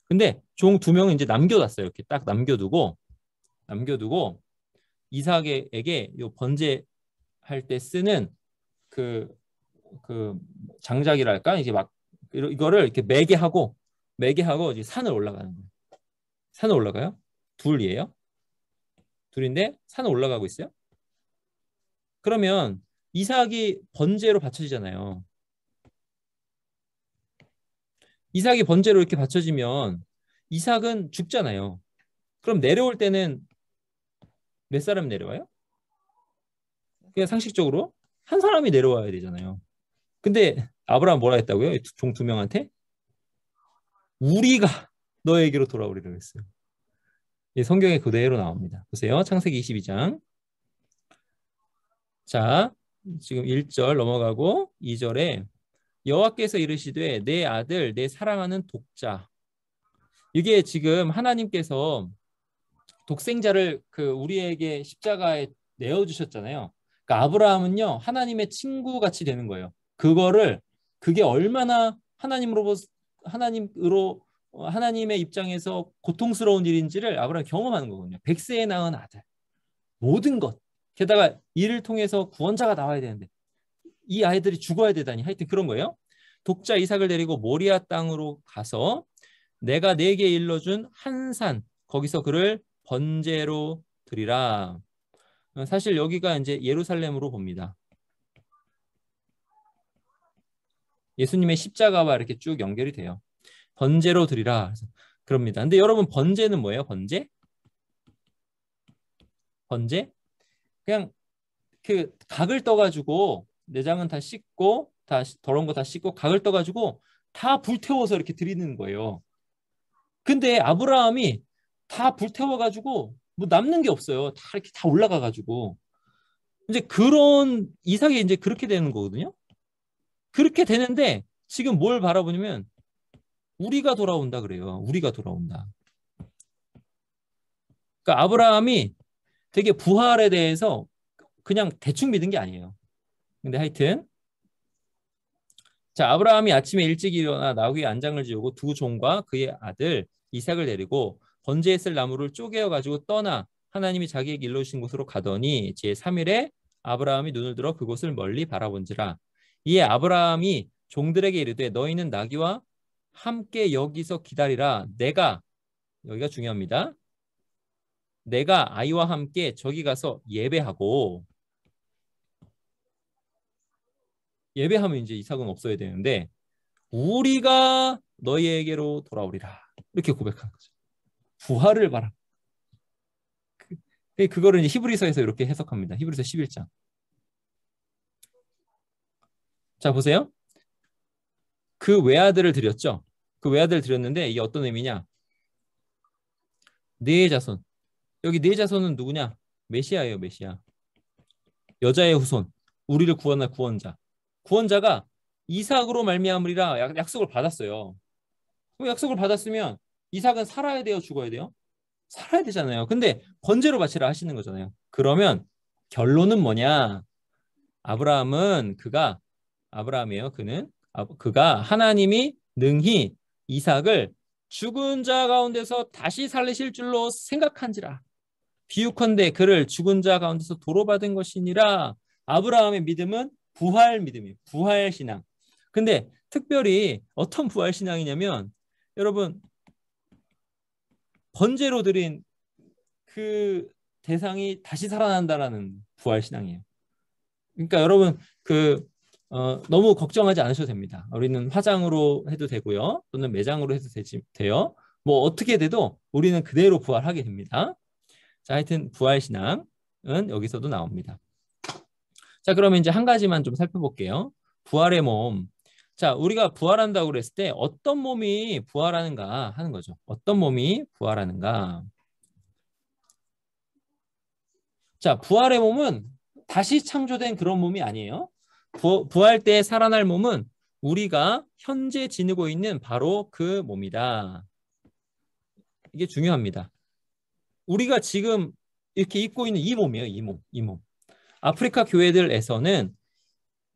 근데 종 2명은 이제 남겨놨어요. 이렇게 딱 남겨두고 이삭에게 요 번제할 때 쓰는 그 장작이랄까 이게 막 이거를 이렇게 매게 하고 이제 산을 올라가는 거예요. 산을 올라가요? 둘이에요. 둘인데 산을 올라가고 있어요. 그러면 이삭이 번제로 바쳐지잖아요. 이삭이 번제로 이렇게 바쳐지면 이삭은 죽잖아요. 그럼 내려올 때는 몇 사람 내려와요? 그냥 상식적으로 한 사람이 내려와야 되잖아요. 근데 아브라함 뭐라 했다고요? 종 2명한테? 우리가 너에게로 돌아오리라고 했어요. 성경에 그대로 나옵니다. 보세요. 창세기 22장. 자, 지금 1절 넘어가고 2절에 여호와께서 이르시되 내 아들 내 사랑하는 독자. 이게 지금 하나님께서 독생자를 우리에게 십자가에 내어 주셨잖아요. 그러니까 아브라함은요 하나님의 친구 같이 되는 거예요. 그게 얼마나 하나님의 입장에서 고통스러운 일인지를 아브라함이 경험하는 거거든요. 백세에 낳은 아들, 모든 것. 게다가 이를 통해서 구원자가 나와야 되는데 이 아이들이 죽어야 되다니 하여튼 그런 거예요. 독자 이삭을 데리고 모리아 땅으로 가서 내가 네게 일러준 한 산 거기서 그를 번제로 드리라. 사실 여기가 이제 예루살렘으로 봅니다. 예수님의 십자가와 이렇게 쭉 연결이 돼요. 번제로 드리라. 그래서 그럽니다. 근데 여러분 번제는 뭐예요? 번제? 그냥 각을 떠가지고 내장은 다 씻고 다 더러운 거 다 씻고 각을 떠가지고 다 불태워서 이렇게 드리는 거예요. 근데 아브라함이 다 불태워가지고 뭐 남는 게 없어요. 다 이렇게 다 올라가가지고 이제 그런 이삭이 이제 그렇게 되는 거거든요. 그렇게 되는데 지금 뭘 바라보냐면 우리가 돌아온다 그래요. 우리가 돌아온다. 그러니까 아브라함이 되게 부활에 대해서 그냥 대충 믿은 게 아니에요. 근데 하여튼 자 아브라함이 아침에 일찍 일어나 나귀의 안장을 지우고 두 종과 그의 아들 이삭을 데리고 번제에 쓸 나무를 쪼개어 가지고 떠나 하나님이 자기에게 일러주신 곳으로 가더니 제3일에 아브라함이 눈을 들어 그곳을 멀리 바라본지라. 이에 아브라함이 종들에게 이르되 너희는 나귀와 함께 여기서 기다리라. 여기가 중요합니다. 내가 아이와 함께 저기 가서 예배하면 이제 이삭은 없어야 되는데 우리가 너희에게로 돌아오리라. 이렇게 고백한 거죠. 부활을 바라. 그거를 이제 히브리서에서 이렇게 해석합니다. 히브리서 11장. 자, 보세요. 그 외아들을 드렸죠. 그 외아들을 드렸는데 이게 어떤 의미냐? 네 자손. 여기 네 자손은 누구냐? 메시아예요, 메시아. 여자의 후손. 우리를 구원할 구원자. 구원자가 이삭으로 말미암으리라 약속을 받았어요. 그럼 약속을 받았으면 이삭은 살아야 돼요, 죽어야 돼요? 살아야 되잖아요. 근데 번제로 바치라 하시는 거잖아요. 그러면 결론은 뭐냐? 아브라함이에요. 그가 하나님이 능히 이삭을 죽은 자 가운데서 다시 살리실 줄로 생각한지라. 비유컨대 그를 죽은 자 가운데서 도로받은 것이니라. 아브라함의 믿음은 부활 믿음이에요. 부활 신앙. 근데 특별히 어떤 부활 신앙이냐면 여러분 번제로 드린 그 대상이 다시 살아난다라는 부활 신앙이에요. 그러니까 여러분 너무 걱정하지 않으셔도 됩니다. 우리는 화장으로 해도 되고요. 또는 매장으로 해도 돼요. 뭐 어떻게 돼도 우리는 그대로 부활하게 됩니다. 자, 하여튼 부활 신앙은 여기서도 나옵니다. 자, 그러면 이제 한 가지만 좀 살펴볼게요. 부활의 몸. 자, 우리가 부활한다고 그랬을 때 어떤 몸이 부활하는가 하는 거죠. 어떤 몸이 부활하는가. 자, 부활의 몸은 다시 창조된 그런 몸이 아니에요. 부활 때 살아날 몸은 우리가 현재 지니고 있는 바로 그 몸이다. 이게 중요합니다. 우리가 지금 이렇게 입고 있는 이 몸이에요. 이 몸. 아프리카 교회들에서는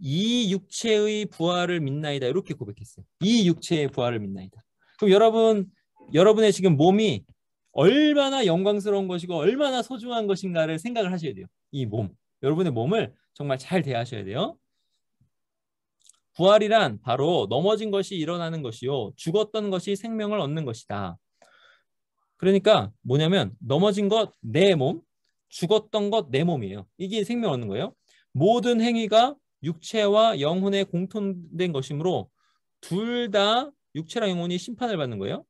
이 육체의 부활을 믿나이다. 이렇게 고백했어요. 이 육체의 부활을 믿나이다. 그럼 여러분의 지금 몸이 얼마나 영광스러운 것이고 얼마나 소중한 것인가를 생각을 하셔야 돼요. 이 몸. 여러분의 몸을 정말 잘 대하셔야 돼요. 부활이란 바로 넘어진 것이 일어나는 것이요. 죽었던 것이 생명을 얻는 것이다. 그러니까 뭐냐면 넘어진 것 내 몸, 죽었던 것 내 몸이에요. 이게 생명을 얻는 거예요. 모든 행위가 육체와 영혼에 공통된 것이므로 둘 다 육체랑 영혼이 심판을 받는 거예요.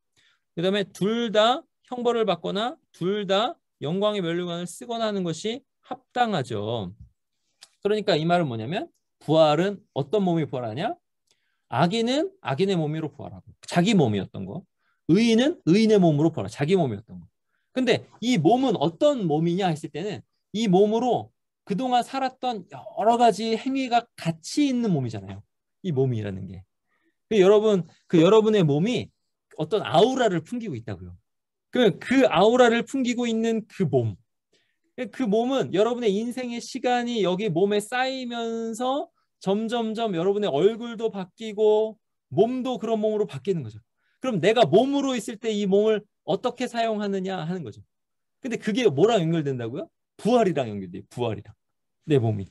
그 다음에 둘 다 형벌을 받거나 둘 다 영광의 면류관을 쓰거나 하는 것이 합당하죠. 그러니까 이 말은 뭐냐면 부활은 어떤 몸이 부활하냐? 악인은 악인의 몸으로 부활하고 자기 몸이었던 거. 의인은 의인의 몸으로 부활하고 자기 몸이었던 거. 근데 이 몸은 어떤 몸이냐 했을 때는 이 몸으로 그동안 살았던 여러 가지 행위가 같이 있는 몸이잖아요. 이 몸이라는 게. 여러분의 몸이 어떤 아우라를 풍기고 있다고요. 그 아우라를 풍기고 있는 그 몸. 그 몸은 여러분의 인생의 시간이 여기 몸에 쌓이면서 점점점 여러분의 얼굴도 바뀌고 몸도 그런 몸으로 바뀌는 거죠. 그럼 내가 몸으로 있을 때 이 몸을 어떻게 사용하느냐 하는 거죠. 근데 그게 뭐랑 연결된다고요? 부활이랑 연결돼요. 부활이랑. 내 몸이.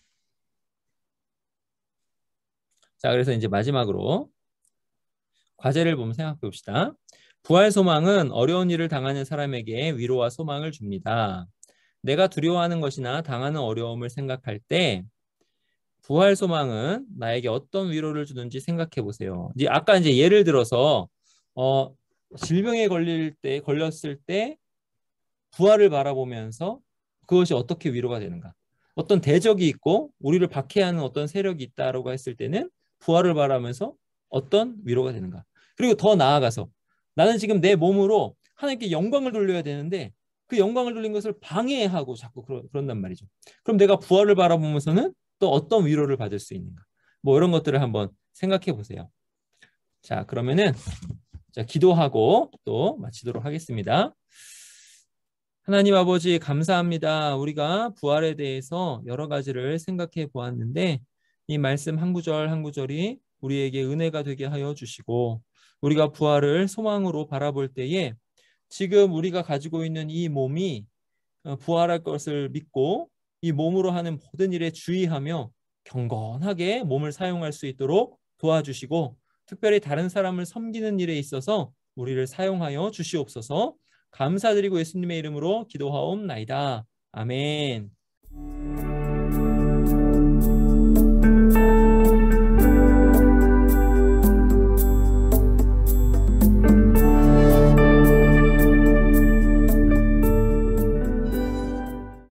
자, 그래서 이제 마지막으로 과제를 보면 생각해 봅시다. 부활 소망은 어려운 일을 당하는 사람에게 위로와 소망을 줍니다. 내가 두려워하는 것이나 당하는 어려움을 생각할 때 부활 소망은 나에게 어떤 위로를 주는지 생각해 보세요. 이제 아까 이제 예를 들어서 질병에 걸렸을 때 부활을 바라보면서 그것이 어떻게 위로가 되는가? 어떤 대적이 있고 우리를 박해하는 어떤 세력이 있다라고 했을 때는 부활을 바라면서 어떤 위로가 되는가? 그리고 더 나아가서 나는 지금 내 몸으로 하나님께 영광을 돌려야 되는데 그 영광을 돌린 것을 방해하고 자꾸 그런단 말이죠. 그럼 내가 부활을 바라보면서는 또 어떤 위로를 받을 수 있는가? 뭐 이런 것들을 한번 생각해 보세요. 자, 그러면은 기도하고 또 마치도록 하겠습니다. 하나님 아버지 감사합니다. 우리가 부활에 대해서 여러 가지를 생각해 보았는데 이 말씀 한 구절 한 구절이 우리에게 은혜가 되게 하여 주시고 우리가 부활을 소망으로 바라볼 때에 지금 우리가 가지고 있는 이 몸이 부활할 것을 믿고 이 몸으로 하는 모든 일에 주의하며 경건하게 몸을 사용할 수 있도록 도와주시고 특별히 다른 사람을 섬기는 일에 있어서 우리를 사용하여 주시옵소서. 감사드리고 예수님의 이름으로 기도하옵나이다. 아멘.